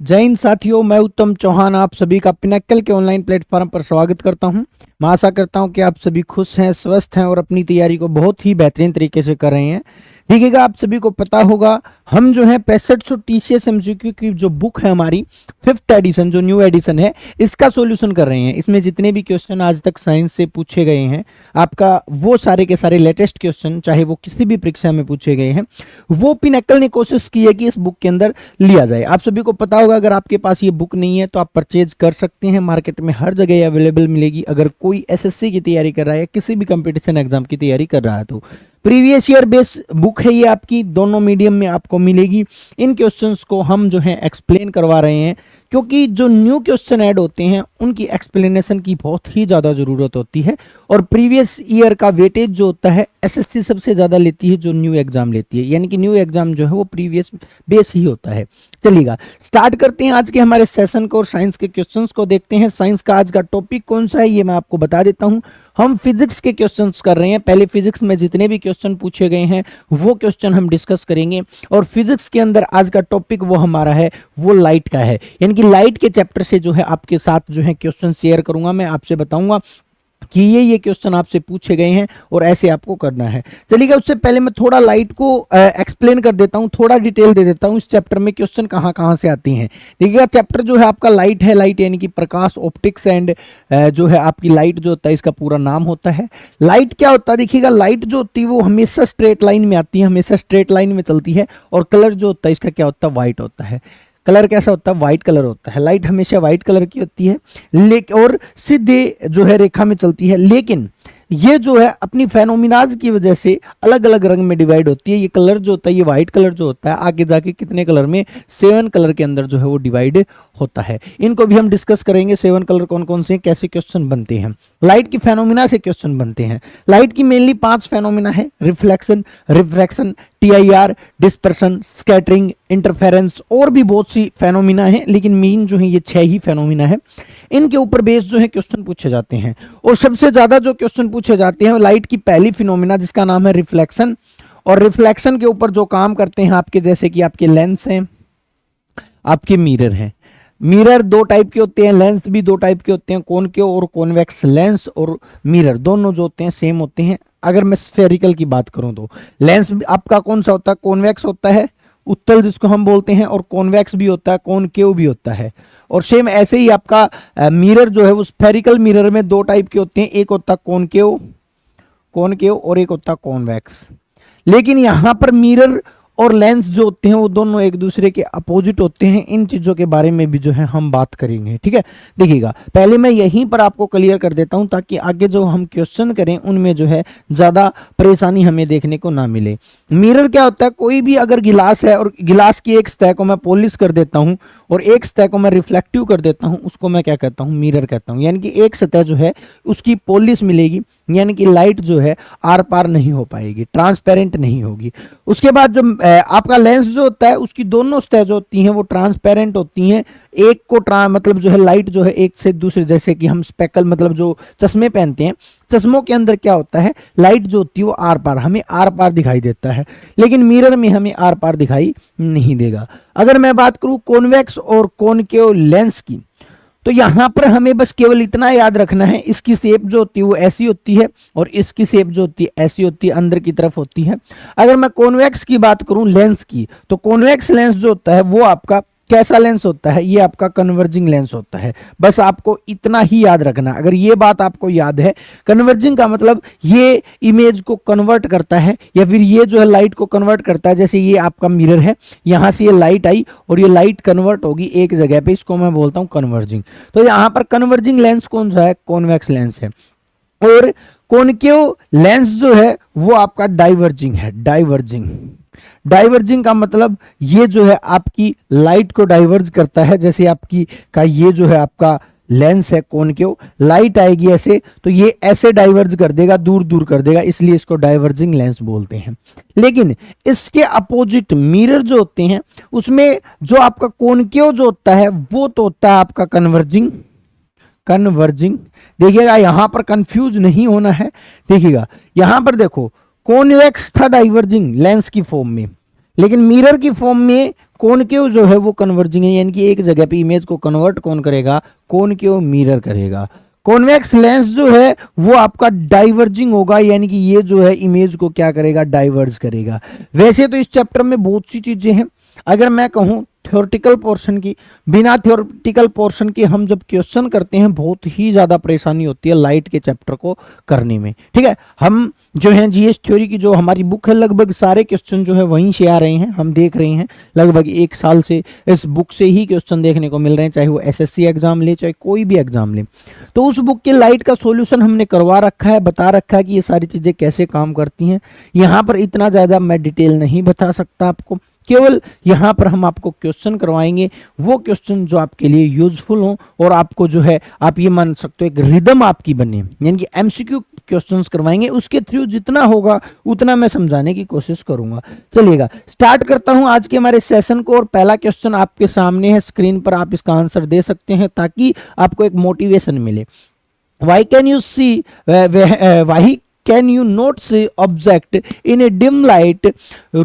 जय हिंद साथियों, मैं उत्तम चौहान आप सभी का पिनक्कल के ऑनलाइन प्लेटफॉर्म पर स्वागत करता हूं। मैं आशा करता हूं कि आप सभी खुश हैं, स्वस्थ हैं और अपनी तैयारी को बहुत ही बेहतरीन तरीके से कर रहे हैं। देखिएगा, आप सभी को पता होगा हम जो है 6500 टीसीएस एमसीक्यू की जो बुक है हमारी 5th एडिशन, जो न्यू एडिशन है, इसका सॉल्यूशन कर रहे हैं। इसमें जितने भी क्वेश्चन आज तक साइंस से पूछे गए हैं, आपका वो सारे के सारे लेटेस्ट क्वेश्चन, चाहे वो किसी भी परीक्षा में पूछे गए हैं, वो पिनक्कल ने कोशिश की है कि इस बुक के अंदर लिया जाए। आप सभी को पता होगा, अगर आपके पास ये बुक नहीं है तो आप परचेज कर सकते हैं, मार्केट में हर जगह अवेलेबल मिलेगी। अगर कोई एसएससी की तैयारी कर रहा है या किसी भी कंपटीशन एग्जाम की तैयारी कर रहा है तो प्रीवियस ईयर बेस बुक है ये आपकी, दोनों मीडियम में आपको मिलेगी। इन क्वेश्चंस को हम जो है एक्सप्लेन करवा रहे हैं, क्योंकि जो न्यू क्वेश्चन ऐड होते हैं उनकी एक्सप्लेनेशन की बहुत ही ज़्यादा ज़रूरत होती है। और प्रीवियस ईयर का वेटेज जो होता है एसएससी सबसे ज़्यादा लेती है जो न्यू एग्जाम लेती है, यानी कि न्यू एग्जाम जो है वो प्रीवियस बेस ही होता है। चलिएगा, स्टार्ट करते हैं आज के हमारे सेशन को और साइंस के क्वेश्चंस को देखते हैं। साइंस का आज का टॉपिक कौन सा है ये मैं आपको बता देता हूं। हम फिजिक्स के क्वेश्चंस कर रहे हैं। पहले फिजिक्स में जितने भी क्वेश्चन पूछे गए हैं वो क्वेश्चन हम डिस्कस करेंगे। और फिजिक्स के अंदर आज का टॉपिक वो हमारा है, वो लाइट का है, यानी कि लाइट के चैप्टर से जो है आपके साथ जो है क्वेश्चन शेयर करूंगा। मैं आपसे बताऊंगा कि ये क्वेश्चन आपसे पूछे गए हैं और ऐसे आपको करना है। चलिए, उससे पहले मैं थोड़ा लाइट को एक्सप्लेन कर देता हूं, थोड़ा डिटेल दे देता हूं इस चैप्टर में क्वेश्चन कहां कहां से आती हैं। देखिएगा, चैप्टर जो है आपका लाइट है। लाइट यानी कि प्रकाश, ऑप्टिक्स एंड जो है आपकी लाइट जो होता है इसका पूरा नाम होता है। लाइट क्या होता है? देखिएगा, लाइट जो होती है वो हमेशा स्ट्रेट लाइन में आती है, हमेशा स्ट्रेट लाइन में चलती है। और कलर जो होता है इसका क्या होता है? व्हाइट होता है। कलर कैसा होता है? व्हाइट कलर होता है। लाइट हमेशा व्हाइट कलर की होती है, लेकिन और सीधे जो है रेखा में चलती है। लेकिन ये जो है अपनी फेनोमिनाज की वजह से अलग अलग रंग में डिवाइड होती है। ये कलर जो होता है, ये व्हाइट कलर जो होता है, आगे जाके कितने कलर में? 7 कलर के अंदर जो है वो डिवाइड होता है। इनको भी हम डिस्कस करेंगे, 7 कलर कौन कौन से, कैसे क्वेश्चन बनते हैं। लाइट की फेनोमिना से क्वेश्चन बनते हैं। लाइट की मेनली 5 फेनोमिना है: reflection, refraction, TIR, dispersion, scattering, interference, और भी बहुत सी फेनोमिना है, लेकिन मेन जो है ये 6 ही फेनोमिना है। इनके ऊपर बेस जो है क्वेश्चन पूछे जाते हैं। और सबसे ज्यादा जो क्वेश्चन पूछे जाते हैं लाइट की पहली फिनोमिना जिसका नाम है रिफ्लेक्शन। और रिफ्लेक्शन के ऊपर जो काम करते हैं आपके, जैसे कि आपके लेंस हैं, आपके मिरर हैं। मिरर 2 टाइप के होते हैं, लेंस भी 2 टाइप के होते हैं, कॉनकेव और कॉन्वेक्स। लेंस और मिरर दोनों जो होते हैं सेम होते हैं। अगर मैं स्फेरिकल की बात करूं तो लेंस आपका कौन सा होता है? कॉन्वेक्स होता है, उत्तल जिसको हम बोलते हैं, और कॉन्वेक्स भी होता है, कॉनकेव भी होता है। और सेम ऐसे ही आपका मिरर जो है वो स्फेरिकल मिरर में 2 टाइप के होते हैं, एक होता है कॉनकेव और एक होता है कॉन्वेक्स। लेकिन यहां पर मिरर और लेंस जो होते हैं वो दोनों एक दूसरे के अपोजिट होते हैं। इन चीजों के बारे में भी जो है हम बात करेंगे, ठीक है। देखिएगा, पहले मैं यहीं पर आपको क्लियर कर देता हूं ताकि आगे जो हम क्वेश्चन करें उनमें जो है ज्यादा परेशानी हमें देखने को ना मिले। मिरर क्या होता है? कोई भी अगर गिलास है और गिलास की एक सतह को मैं पॉलिश कर देता हूं और एक सतह को मैं रिफ्लेक्टिव कर देता हूं, उसको मैं क्या कहता हूं? मिरर कहता हूं। यानी कि एक सतह जो है उसकी पॉलिश मिलेगी, यानी कि लाइट जो है आर पार नहीं हो पाएगी, ट्रांसपेरेंट नहीं होगी। उसके बाद जो आपका लेंस जो होता है उसकी दोनों सतह जो होती हैं वो ट्रांसपेरेंट होती हैं। एक को मतलब जो है लाइट जो है एक से दूसरे, जैसे कि हम स्पेकल मतलब जो चश्मे पहनते हैं, चश्मों के अंदर क्या होता है? लाइट जो होती है वो आर पार, हमें आर पार दिखाई देता है, लेकिन मिरर में हमें आर पार दिखाई नहीं देगा। अगर मैं बात करूं कॉन्वेक्स और कॉनकेव लेंस की, तो यहां पर हमें बस केवल इतना याद रखना है, इसकी शेप जो होती है वो ऐसी होती है और इसकी शेप जो होती है ऐसी होती है, अंदर की तरफ होती है। अगर मैं कॉन्वेक्स की बात करूं लेंस की, तो कॉन्वेक्स लेंस जो होता है वो आपका कैसा लेंस होता है? ये आपका कन्वर्जिंग लेंस होता है। बस आपको इतना ही याद रखना। अगर ये बात आपको याद है, कन्वर्जिंग का मतलब ये इमेज को कन्वर्ट करता है या फिर ये जो है लाइट को कन्वर्ट करता है। जैसे ये आपका मिरर है, यहां से ये लाइट आई और ये लाइट कन्वर्ट होगी एक जगह पे, इसको मैं बोलता हूं कन्वर्जिंग। तो यहां पर कन्वर्जिंग लेंस कौन सा है? कॉन्वेक्स लेंस है। और कॉनकेव लेंस जो है वो आपका डाइवर्जिंग है। डाइवर्जिंग का मतलब ये जो है आपकी लाइट को डाइवर्ज करता है। जैसे आपकी का ये जो है आपका लेंस है कॉनकेव, लाइट आएगी ऐसे तो ये ऐसे डाइवर्ज कर देगा, दूर दूर कर देगा, इसलिए इसको डाइवर्जिंग लेंस बोलते हैं। लेकिन इसके अपोजिट मिरर जो होते हैं उसमें जो आपका कॉनकेव जो होता है वो तो होता है आपका कन्वर्जिंग। देखिएगा, यहां पर कंफ्यूज नहीं होना है। देखिएगा, यहां पर देखो कॉन्वेक्स था डाइवर्जिंग लेंस की फॉर्म में, लेकिन मिरर की फॉर्म में कॉनकेव जो है वो कन्वर्जिंग है, यानी कि एक जगह पे इमेज को कन्वर्ट कौन करेगा, कॉनकेव मिरर करेगा। कॉन्वेक्स लेंस जो है वो आपका डाइवर्जिंग होगा, यानी कि ये जो है इमेज को क्या करेगा, डाइवर्ज करेगा। वैसे तो इस चैप्टर में बहुत सी चीजें हैं, अगर मैं कहूं थ्योरेटिकल पोर्शन की, बिना थ्योरेटिकल पोर्शन के हम जब क्वेश्चन करते हैं बहुत ही ज़्यादा परेशानी होती है लाइट के चैप्टर को करने में। ठीक है, हम जो है जीएस थ्योरी की जो हमारी बुक है लगभग सारे क्वेश्चन जो है वहीं से आ रहे हैं, हम देख रहे हैं लगभग 1 साल से इस बुक से ही क्वेश्चन देखने को मिल रहे हैं, चाहे वो एसएससी एग्जाम ले चाहे कोई भी एग्जाम ले। तो उस बुक के लाइट का सोल्यूशन हमने करवा रखा है, बता रखा है कि ये सारी चीज़ें कैसे काम करती हैं। यहाँ पर इतना ज़्यादा मैं डिटेल नहीं बता सकता आपको, केवल यहाँ पर हम आपको क्वेश्चन करवाएंगे, वो क्वेश्चन जो आपके लिए यूजफुल हो और आपको जो है आप ये मान सकते हो एक रिदम आपकी बने, यानी कि एमसीक्यू क्वेश्चंस करवाएंगे, उसके थ्रू जितना होगा उतना मैं समझाने की कोशिश करूंगा। चलिएगा स्टार्ट करता हूं आज के हमारे सेशन को, और पहला क्वेश्चन आपके सामने है स्क्रीन पर, आप इसका आंसर दे सकते हैं ताकि आपको एक मोटिवेशन मिले। Why can you see why can you not see object in a dim light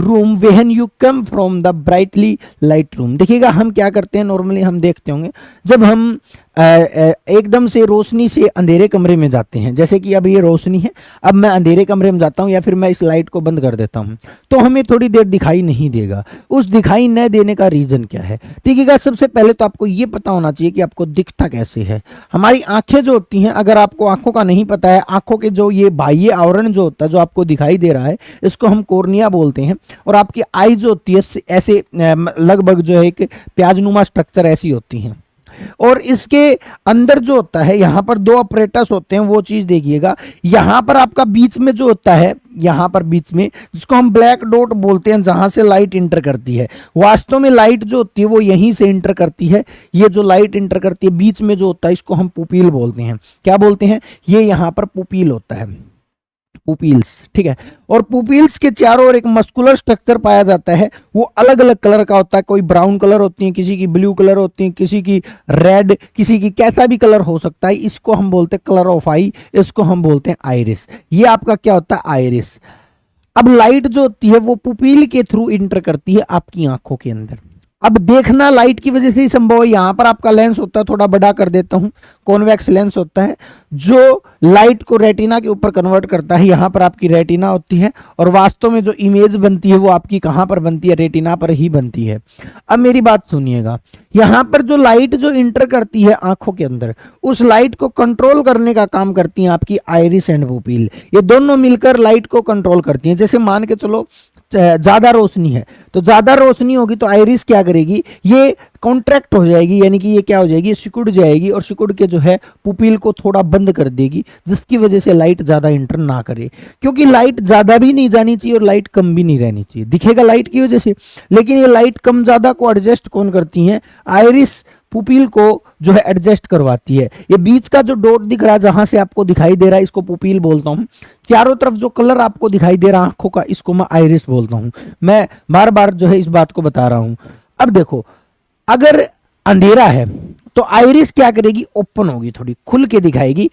room when you come from the brightly light room। देखिएगा हम क्या करते हैं, नॉर्मली हम देखते होंगे जब हम एकदम से रोशनी से अंधेरे कमरे में जाते हैं, जैसे कि अब ये रोशनी है, अब मैं अंधेरे कमरे में जाता हूँ या फिर मैं इस लाइट को बंद कर देता हूँ तो हमें थोड़ी देर दिखाई नहीं देगा। उस दिखाई न देने का रीजन क्या है? देखिएगा सबसे पहले तो आपको ये पता होना चाहिए कि आपको दिखता कैसे है। हमारी आंखें जो होती हैं, अगर आपको आंखों का नहीं पता है, आंखों के जो ये बाह्य आवरण जो होता है जो आपको दिखाई दे रहा है इसको हम कॉर्निया बोलते हैं, और आपकी आई जो होती है ऐसे लगभग जो है एक प्याजनुमा स्ट्रक्चर ऐसी होती है, और इसके अंदर जो होता है यहाँ पर 2 ऑपरेटर्स होते हैं, वो चीज देखिएगा। यहाँ पर आपका बीच में जो होता है, यहाँ पर बीच में जिसको हम ब्लैक डॉट बोलते हैं, जहां से लाइट इंटर करती है, वास्तव में लाइट जो होती है वो यहीं से इंटर करती है। ये जो लाइट इंटर करती है बीच में जो होता है इसको हम पुपील बोलते हैं। क्या बोलते हैं? ये यहाँ पर पुपील होता है, पुपील्स। ठीक है, और पुपील्स के चारों ओर एक मस्कुलर स्ट्रक्चर पाया जाता है, वो अलग अलग कलर का होता है, कोई ब्राउन कलर होती है, किसी की ब्लू कलर होती है, किसी की रेड, किसी की कैसा भी कलर हो सकता है। इसको हम बोलते हैं कलर ऑफ आई, इसको हम बोलते हैं आइरिस। ये आपका क्या होता है? आइरिस। अब लाइट जो होती है वो पुपील के थ्रू इंटर करती है आपकी आंखों के अंदर। अब देखना लाइट की वजह से ही संभव है। यहां पर आपका लेंस होता है, थोड़ा बड़ा कर देता हूं, कॉन्वेक्स लेंस होता है जो लाइट को रेटिना के ऊपर कन्वर्ट करता है। यहाँ पर आपकी रेटिना होती है, और वास्तव में जो इमेज बनती है वो आपकी कहाँ पर बनती है? रेटिना पर ही बनती है। अब मेरी बात सुनिएगा, यहाँ पर जो लाइट जो इंटर करती है आंखों के अंदर, उस लाइट को कंट्रोल करने का काम करती है आपकी आइरिस एंड पुपील। ये दोनों मिलकर लाइट को कंट्रोल करती हैं। जैसे मान के चलो ज्यादा रोशनी है, तो ज्यादा रोशनी होगी तो आइरिस क्या करेगी? ये कॉन्ट्रैक्ट हो जाएगी, यानी कि ये क्या हो जाएगी? सिकुड़ जाएगी, और सिकुड़ के जो है पुपील को थोड़ा बंद कर देगी, जिसकी वजह से लाइट ज्यादा इंटर ना करे। क्योंकि लाइट ज्यादा भी नहीं जानी चाहिए और लाइट कम भी नहीं रहनी चाहिए, दिखेगा लाइट की वजह से। लेकिन ये लाइट कम ज्यादा को एडजस्ट कौन करती है? आइरिस पुपील को जो है एडजस्ट करवाती है। ये बीच का जो डॉट दिख रहा है जहां से आपको दिखाई दे रहा है, इसको पुपील बोलता हूं। चारों तरफ जो कलर आपको दिखाई दे रहा है आंखों का, इसको मैं आइरिस बोलता हूं। मैं बार बार जो है इस बात को बता रहा हूं। अब देखो, अगर अंधेरा है तो आइरिस क्या करेगी? ओपन होगी, थोड़ी खुल के दिखाएगी,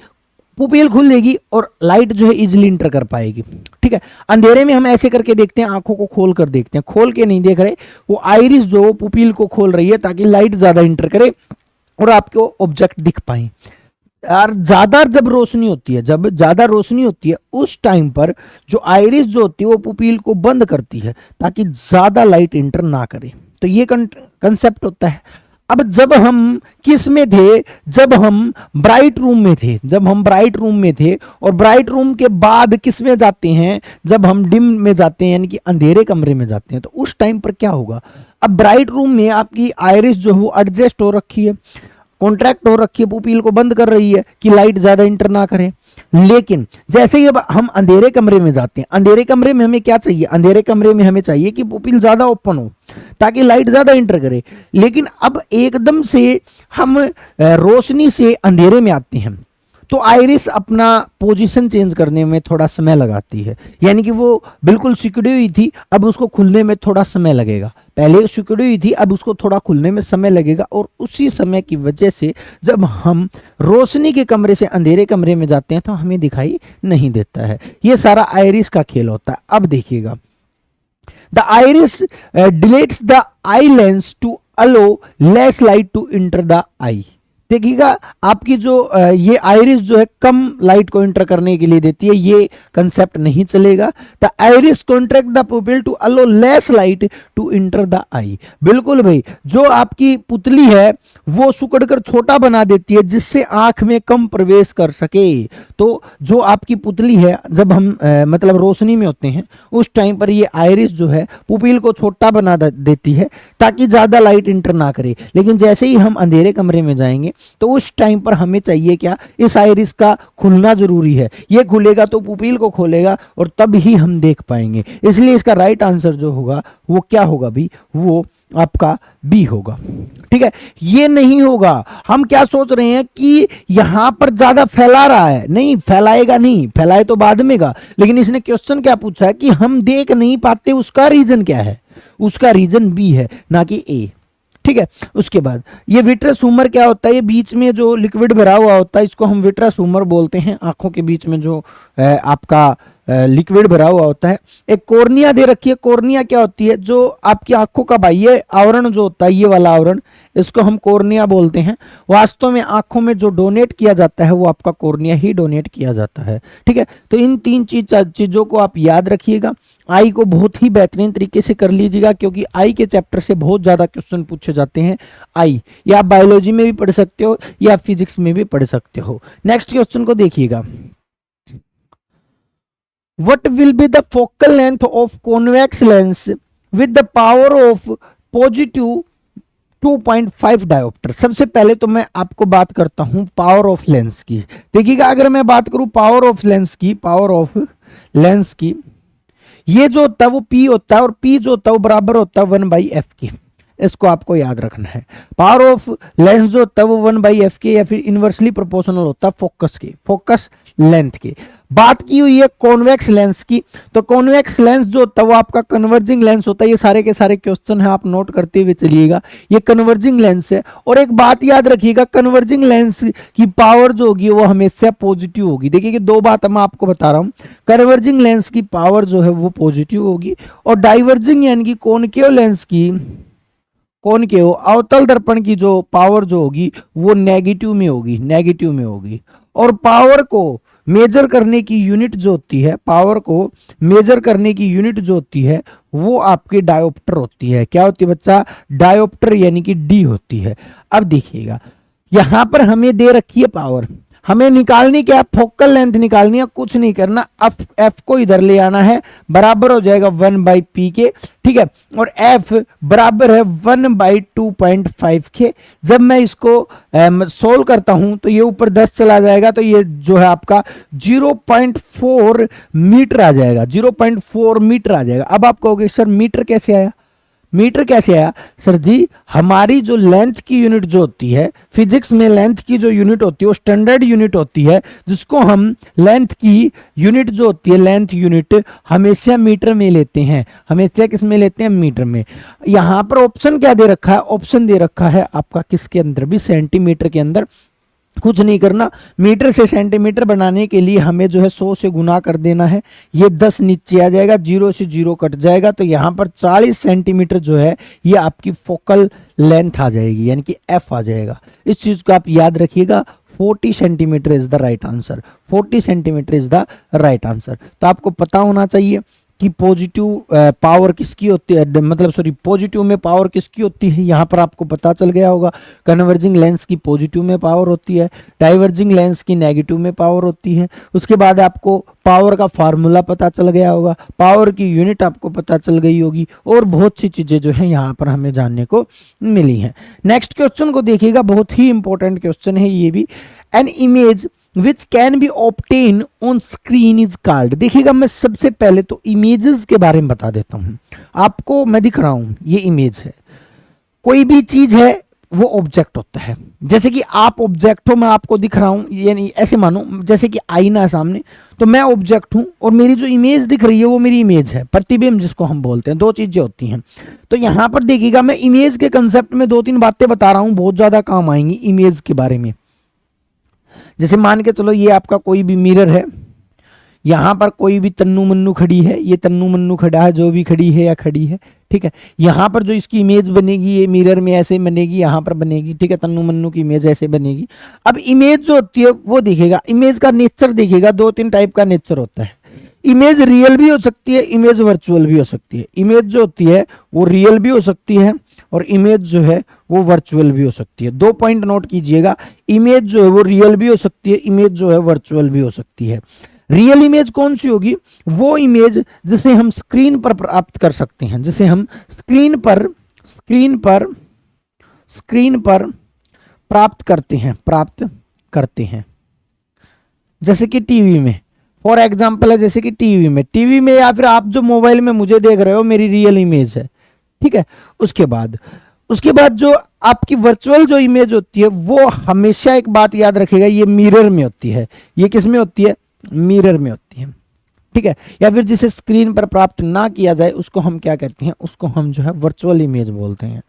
पुपील खुल देगी और लाइट जो है इजिली इंटर कर पाएगी। ठीक है, अंधेरे में हम ऐसे करके देखते हैं, आंखों को खोल कर देखते हैं, खोल के नहीं देख रहे, वो आइरिस जो पुपील को खोल रही है ताकि लाइट ज्यादा इंटर करे और आपको ऑब्जेक्ट दिख पाए। यार ज्यादा जब रोशनी होती है, जब ज्यादा रोशनी होती है उस टाइम पर जो आइरिस जो होती है वो पुपील को बंद करती है ताकि ज्यादा लाइट इंटर ना करे। तो ये कंसेप्ट होता है। अब जब हम किस में थे? जब हम ब्राइट रूम में थे, जब हम ब्राइट रूम में थे, और ब्राइट रूम के बाद किस में जाते हैं? जब हम डिम में जाते हैं, यानी कि अंधेरे कमरे में जाते हैं। तो उस टाइम पर क्या होगा? अब ब्राइट रूम में आपकी आइरिस जो है वो एडजस्ट हो रखी है, कॉन्ट्रैक्ट हो रखी है, पुपील को बंद कर रही है कि लाइट ज्यादा इंटर ना करे। लेकिन जैसे ही अब हम अंधेरे कमरे में जाते हैं, अंधेरे कमरे में हमें क्या चाहिए? अंधेरे कमरे में हमें चाहिए कि पुपील ज्यादा ओपन हो ताकि लाइट ज्यादा इंटर करे। लेकिन अब एकदम से हम रोशनी से अंधेरे में आते हैं तो आइरिस अपना पोजीशन चेंज करने में थोड़ा समय लगाती है, यानी कि वो बिल्कुल सिकुड़ी हुई थी, अब उसको खुलने में थोड़ा समय लगेगा। पहले सिकुड़ी हुई थी, अब उसको थोड़ा खुलने में समय लगेगा, और उसी समय की वजह से जब हम रोशनी के कमरे से अंधेरे कमरे में जाते हैं तो हमें दिखाई नहीं देता है। ये सारा आइरिस का खेल होता है। अब देखिएगा, the iris dilates the eye lens to allow less light to enter the eye. देखिएगा आपकी जो ये आइरिस जो है कम लाइट को इंटर करने के लिए देती है, ये कंसेप्ट नहीं चलेगा। The iris contract the pupil to allow less light to enter the eye. बिल्कुल भाई, जो आपकी पुतली है वो सिकुड़कर छोटा बना देती है जिससे आंख में कम प्रवेश कर सके। तो जो आपकी पुतली है, जब हम मतलब रोशनी में होते हैं उस टाइम पर ये आइरिस जो है पुपिल को छोटा बना देती है ताकि ज्यादा लाइट इंटर ना करे। लेकिन जैसे ही हम अंधेरे कमरे में जाएंगे तो उस टाइम पर हमें चाहिए क्या, इस आइरिस का खुलना जरूरी है। ये खुलेगा तो पुपिल को खोलेगा और तब ही हम देख पाएंगे। इसलिए इसका राइट आंसर जो होगा वो क्या होगा भी, वो आपका बी होगा। ठीक है, ये नहीं होगा। हम क्या सोच रहे हैं कि यहां पर ज्यादा फैला रहा है, नहीं फैलाएगा, नहीं फैलाए तो बाद में का। लेकिन इसने क्वेश्चन क्या पूछा है कि हम देख नहीं पाते, उसका रीजन क्या है, उसका रीजन बी है ना कि ए। ठीक है, उसके बाद ये विट्रस ह्यूमर क्या होता है, ये बीच में जो लिक्विड भरा हुआ होता है इसको हम विट्रस ह्यूमर बोलते हैं। आंखों के बीच में जो आपका लिक्विड भरा हुआ होता है। एक कॉर्निया दे रखी है। कॉर्निया क्या होती है, जो आपकी आंखों का बाह्य आवरण जो होता है, ये वाला आवरण, इसको हम कॉर्निया बोलते हैं। वास्तव में आंखों में जो डोनेट किया जाता है वो आपका कॉर्निया ही डोनेट किया जाता है। ठीक है, तो इन तीन चीजों को आप याद रखिएगा। आई को बहुत ही बेहतरीन तरीके से कर लीजिएगा क्योंकि आई के चैप्टर से बहुत ज्यादा क्वेश्चन पूछे जाते हैं। आई या आप बायोलॉजी में भी पढ़ सकते हो या फिजिक्स में भी पढ़ सकते हो। नेक्स्ट क्वेश्चन को देखिएगा, what will be the focal length of convex lens with the power of positive 2.5 dioptre. सबसे पहले तो मैं आपको बात करता हूं पावर ऑफ लेंस की। देखिएगा, अगर मैं बात करूं पावर ऑफ लेंस की, पावर ऑफ लेंस की, ये जो होता है वो P होता है और P जो होता है वो बराबर होता है 1/f के। इसको आपको याद रखना है। पावर ऑफ लेंस जो होता है वो 1/f के या फिर इनवर्सली प्रोपोर्शनल होता है फोकस के, फोकस लेंथ के। बात की हुई है कॉन्वेक्स लेंस की, तो कॉन्वेक्स लेंस जो होता है वो आपका कन्वर्जिंग लेंस होता है। ये सारे के सारे क्वेश्चन है, आप नोट करते हुए चलिएगा। ये कन्वर्जिंग लेंस है। और एक बात याद रखिएगा, कन्वर्जिंग लेंस की पावर जो होगी वो हमेशा पॉजिटिव होगी। देखिए कि दो बात मैं आपको बता रहा हूं, कन्वर्जिंग लेंस की पावर जो है वो पॉजिटिव होगी और डाइवर्जिंग यानी कि कॉनकेव लेंस की, कॉनकेव अवतल दर्पण की जो पावर जो होगी वो नेगेटिव में होगी, नेगेटिव में होगी। और पावर को मेजर करने की यूनिट जो होती है, पावर को मेजर करने की यूनिट जो होती है वो आपकी डायोप्टर होती है। क्या होती है बच्चा, डायोप्टर यानी कि डी होती है। अब देखिएगा यहां पर हमें दे रखी है पावर, हमें निकालनी क्या है, फोकल लेंथ निकालनी है। कुछ नहीं करना, एफ को इधर ले आना है, बराबर हो जाएगा 1/p के। ठीक है, और f बराबर है 1/2.5 के। जब मैं इसको सोल्व करता हूं तो ये ऊपर 10 चला जाएगा, तो ये जो है आपका 0.4 मीटर आ जाएगा, 0.4 मीटर आ जाएगा। अब आप कहोगे सर मीटर कैसे आया, मीटर कैसे आया? सर जी, हमारी जो लेंथ की यूनिट जो होती है, फिजिक्स में लेंथ की जो यूनिट होती है वो स्टैंडर्ड यूनिट होती है, जिसको हम लेंथ की यूनिट जो होती है, लेंथ यूनिट हमेशा मीटर में लेते हैं। हमेशा किस में लेते हैं, मीटर में। यहां पर ऑप्शन क्या दे रखा है, ऑप्शन दे रखा है आपका किसके अंदर भी, सेंटीमीटर के अंदर। कुछ नहीं करना, मीटर से सेंटीमीटर बनाने के लिए हमें जो है 100 से गुना कर देना है। ये 10 नीचे आ जाएगा, 0 से 0 कट जाएगा, तो यहाँ पर 40 सेंटीमीटर जो है ये आपकी फोकल लेंथ आ जाएगी, यानी कि एफ आ जाएगा। इस चीज को आप याद रखिएगा। 40 centimetre is the right answer, 40 centimetre is the right answer. तो आपको पता होना चाहिए कि पॉजिटिव पावर किसकी होती है, मतलब सॉरी पॉजिटिव में पावर किसकी होती है, यहाँ पर आपको पता चल गया होगा। कन्वर्जिंग लेंस की पॉजिटिव में पावर होती है, डाइवर्जिंग लेंस की नेगेटिव में पावर होती है। उसके बाद आपको पावर का फार्मूला पता चल गया होगा, पावर की यूनिट आपको पता चल गई होगी, और बहुत सी चीजें जो है यहाँ पर हमें जानने को मिली हैं। नेक्स्ट क्वेश्चन को देखिएगा, बहुत ही इंपॉर्टेंट क्वेश्चन है ये भी। An image which can be obtain on screen is called. देखिएगा, मैं सबसे पहले तो इमेजेस के बारे में बता देता हूं आपको। मैं दिख रहा हूं, ये इमेज है। कोई भी चीज है वो ऑब्जेक्ट होता है। जैसे कि आप ऑब्जेक्ट हो, मैं आपको दिख रहा हूं, यानी ऐसे मानो जैसे कि आईना है सामने, तो मैं ऑब्जेक्ट हूं और मेरी जो इमेज दिख रही है वो मेरी इमेज है, प्रतिबिंब जिसको हम बोलते हैं। दो चीजें होती हैं। तो यहां पर देखिएगा, मैं इमेज के कंसेप्ट में 2-3 बातें बता रहा हूं, बहुत ज्यादा काम आएंगी इमेज के बारे में। जैसे मान के चलो ये आपका कोई भी मिरर है, यहाँ पर कोई भी तन्नू मन्नू खड़ी है, ये तन्नू मन्नू खड़ा है, जो भी खड़ी है या खड़ी है, ठीक है। यहाँ पर जो इसकी इमेज बनेगी ये मिरर में ऐसे बनेगी, यहाँ पर बनेगी, ठीक है, तन्नू मन्नू की इमेज ऐसे बनेगी। अब इमेज जो होती है वो देखेगा, इमेज का नेचर देखेगा, दो तीन टाइप का नेचर होता है। इमेज रियल भी हो सकती है, इमेज वर्चुअल भी हो सकती है। इमेज जो होती है वो रियल भी हो सकती है और इमेज जो है वो वर्चुअल भी हो सकती है। दो पॉइंट नोट कीजिएगा, इमेज जो है वो रियल भी हो सकती है, इमेज जो है वर्चुअल भी हो सकती है। रियल इमेज कौन सी होगी? वो इमेज जिसे हम स्क्रीन पर प्राप्त कर सकते हैं, जिसे हम स्क्रीन पर प्राप्त करते हैं, जैसे कि टीवी में। फॉर एग्जाम्पल है जैसे कि टीवी में या फिर आप जो मोबाइल में मुझे देख रहे हो मेरी रियल इमेज है, ठीक है। उसके बाद जो आपकी वर्चुअल जो इमेज होती है वो हमेशा एक बात याद रखिएगा, ये मिरर में होती है। ये किस में होती है? मिरर में होती है, ठीक है। या फिर जिसे स्क्रीन पर प्राप्त ना किया जाए उसको हम क्या कहते हैं? उसको हम जो है वर्चुअल इमेज बोलते हैं।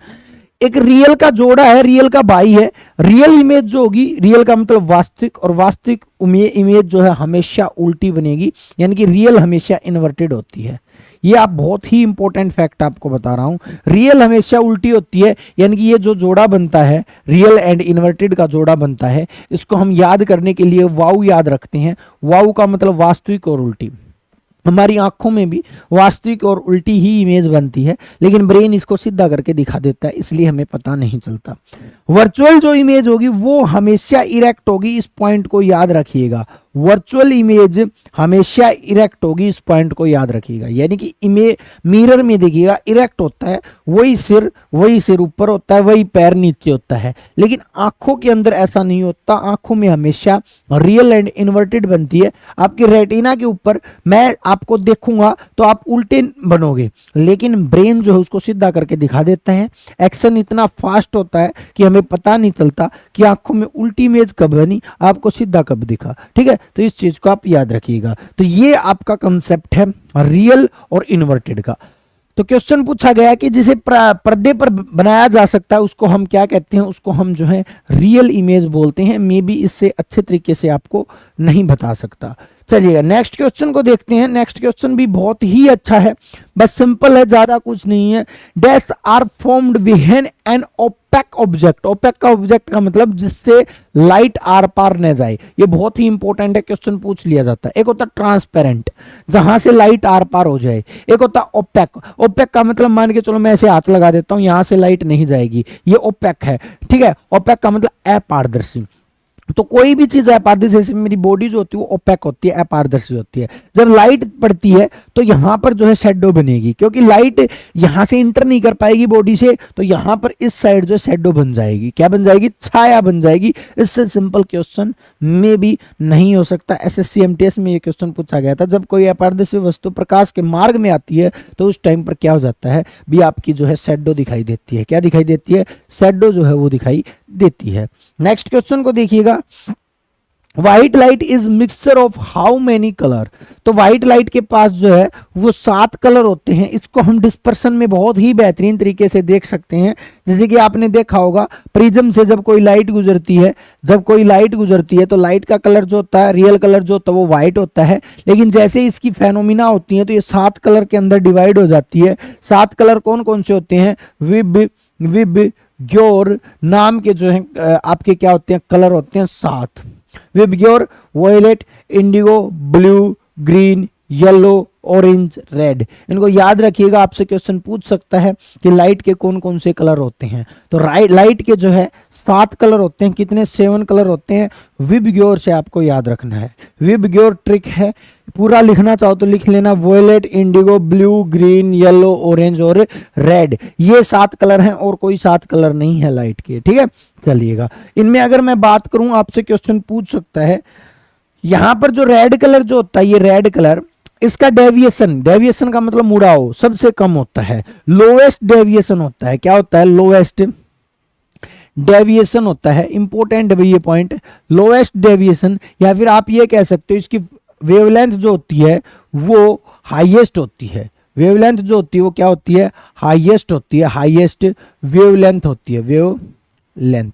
एक रियल का जोड़ा है, रियल का भाई है। रियल इमेज जो होगी, रियल का मतलब वास्तविक, और वास्तविक इमेज जो है हमेशा उल्टी बनेगी, यानी कि रियल हमेशा इन्वर्टेड होती है। ये आप बहुत ही इंपॉर्टेंट फैक्ट आपको बता रहा हूं, रियल हमेशा उल्टी होती है, यानी कि ये जो जोड़ा बनता है, रियल एंड इन्वर्टेड का जोड़ा बनता है, इसको हम याद करने के लिए वाउ याद रखते हैं। वाउ का मतलब वास्तविक और उल्टी। हमारी आंखों में भी वास्तविक और उल्टी ही इमेज बनती है, लेकिन ब्रेन इसको सीधा करके दिखा देता है, इसलिए हमें पता नहीं चलता। वर्चुअल जो इमेज होगी वो हमेशा इरेक्ट होगी, इस पॉइंट को याद रखिएगा। वर्चुअल इमेज हमेशा इरेक्ट होगी, इस पॉइंट को याद रखिएगा। यानी कि इमेज मिरर में देखिएगा इरेक्ट होता है, वही सिर ऊपर होता है, वही पैर नीचे होता है, लेकिन आंखों के अंदर ऐसा नहीं होता। आंखों में हमेशा रियल एंड इन्वर्टेड बनती है। आपके रेटिना के ऊपर मैं आपको देखूंगा तो आप उल्टे बनोगे, लेकिन ब्रेन जो है उसको सीधा करके दिखा देता है। एक्शन इतना फास्ट होता है कि हमें पता नहीं चलता कि आंखों में उल्टी इमेज कब बनी, आपको सीधा कब दिखा, ठीक है। तो इस चीज को आप याद रखिएगा। तो ये आपका कंसेप्ट है रियल और इन्वर्टेड का। तो क्वेश्चन पूछा गया कि जिसे पर्दे पर बनाया जा सकता है उसको हम क्या कहते हैं? उसको हम जो है रियल इमेज बोलते हैं। मे बी इससे अच्छे तरीके से आपको नहीं बता सकता। चलिएगा नेक्स्ट क्वेश्चन को देखते हैं। नेक्स्ट क्वेश्चन भी बहुत ही अच्छा है, बस सिंपल है, ज्यादा कुछ नहीं है। Dash are formed behind an opaque object. Opaque का ऑब्जेक्ट का मतलब जिससे लाइट आर पार न जाए। ये बहुत ही इंपॉर्टेंट है, क्वेश्चन पूछ लिया जाता है। एक होता है ट्रांसपेरेंट, जहां से लाइट आर पार हो जाए। एक होता है ओपेक। ओपेक का मतलब मान के चलो मैं ऐसे हाथ लगा देता हूं, यहां से लाइट नहीं जाएगी, ये ओपेक है, ठीक है। ओपेक का मतलब अपारदर्शी। तो कोई भी चीज अपारदर्शी, जैसे मेरी बॉडी जो होती है वो ओपेक होती है, अपारदर्शी होती है। जब लाइट पड़ती है तो यहां पर जो है शैडो बनेगी, क्योंकि लाइट यहां से इंटर नहीं कर पाएगी बॉडी से, तो यहां पर इस साइड जो शैडो बन जाएगी। क्या बन जाएगी? छाया बन जाएगी। इससे सिंपल क्वेश्चन में भी नहीं हो सकता। एसएससी एमटीएस में ये क्वेश्चन पूछा गया था, जब कोई अपारदर्शी वस्तु प्रकाश के मार्ग में आती है तो उस टाइम पर क्या हो जाता है भी, आपकी जो है शैडो दिखाई देती है। क्या दिखाई देती है? शैडो जो है वो दिखाई देती है। नेक्स्ट क्वेश्चन को देखिएगा। White light is mixture of how many colour. तो व्हाइट लाइट के पास जो है वो 7 कलर होते हैं। इसको हम डिस्पर्सन में बहुत ही बेहतरीन तरीके से देख सकते हैं। जैसे कि आपने देखा होगा प्रिज्म से जब कोई लाइट गुजरती है तो लाइट का कलर जो होता है, रियल कलर जो होता है वो व्हाइट होता है, लेकिन जैसे इसकी फेनोमिना होती है तो ये 7 कलर के अंदर डिवाइड हो जाती है। 7 कलर कौन कौन से होते हैं? विब ग्योर नाम के जो है आपके क्या होते हैं? कलर होते हैं 7। VIBGYOR, violet, indigo, blue, green, yellow, orange, red. इनको याद रखिएगा, आपसे क्वेश्चन पूछ सकता है कि लाइट के कौन कौन से कलर होते हैं। तो लाइट के जो है 7 कलर होते हैं। कितने? 7 कलर होते हैं। विबग्योर से आपको याद रखना है। विबग्योर ट्रिक है, पूरा लिखना चाहो तो लिख लेना। Violet, indigo, blue, green, yellow, orange और रेड, ये 7 कलर हैं और कोई 7 कलर नहीं है लाइट के, ठीक है। चलिएगा इनमें अगर मैं बात करूं, आपसे क्वेश्चन पूछ सकता है यहां पर जो रेड कलर जो होता है, ये रेड कलर, इसका डेविएशन का मतलब मुड़ाव सबसे कम होता है। लोएस्ट डेविएशन होता है। क्या होता है? लोएस्ट डेविएशन होता है। इंपॉर्टेंट है ये पॉइंट, लोएस्ट डेविएशन। या फिर आप ये कह सकते हो इसकी वेवलेंथ जो होती है वो हाईएस्ट होती है। वेवलेंथ जो होती है वो क्या होती है? हाईएस्ट होती है। हाईएस्ट वेवलेंथ होती है, वेवलेंथ।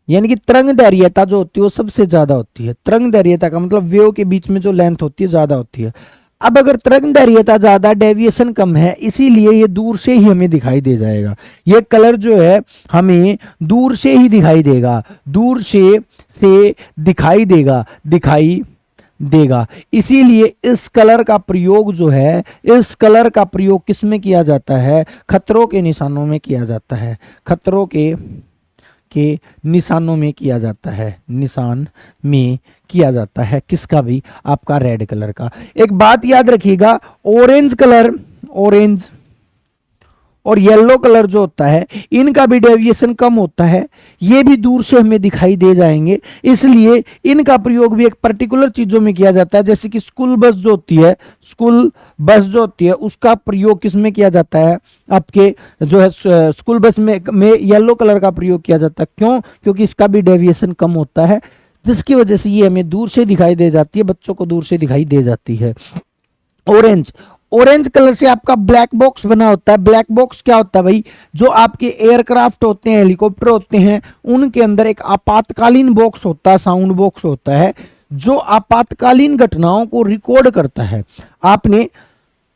यानी कि तरंग दैर्घ्यता जो होती है वो सबसे ज्यादा होती है। तरंग दैर्घ्यता का मतलब वेव के बीच में जो लेंथ होती है ज्यादा होती है। अब अगर तरंग दैर्घ्यता ज्यादा, डेविएशन कम है, इसीलिए ये दूर से ही हमें दिखाई दे जाएगा। ये कलर जो है हमें दूर से ही दिखाई देगा, दूर से दिखाई देगा। इसीलिए इस कलर का प्रयोग जो है, इस कलर का प्रयोग किस में किया जाता है? खतरों के निशानों में किया जाता है। खतरों के निशानों में किया जाता है, निशान में किया जाता है। किसका भी? आपका रेड कलर का। एक बात याद रखिएगा, ऑरेंज कलर, ऑरेंज और येलो कलर जो होता है इनका भी डेविएशन कम होता है, ये भी दूर से हमें दिखाई दे जाएंगे। इसलिए इनका प्रयोग भी एक पर्टिकुलर चीजों में किया जाता है, जैसे कि स्कूल बस जो होती है, स्कूल बस जो होती है उसका प्रयोग किस में किया जाता है? आपके जो है स्कूल बस में येलो कलर का प्रयोग किया जाता है। क्यों? क्योंकि इसका भी डेविएशन कम होता है, जिसकी वजह से ये हमें दूर से दिखाई दे जाती है, बच्चों को दूर से दिखाई दे जाती है। ऑरेंज, ऑरेंज कलर से आपका ब्लैक बॉक्स बना होता है। ब्लैक बॉक्स क्या होता है भाई? जो आपके एयरक्राफ्ट होते हैं, हेलीकॉप्टर होते हैं, उनके अंदर एक आपातकालीन बॉक्स होता है, साउंड बॉक्स होता है, जो आपातकालीन घटनाओं को रिकॉर्ड करता है। आपने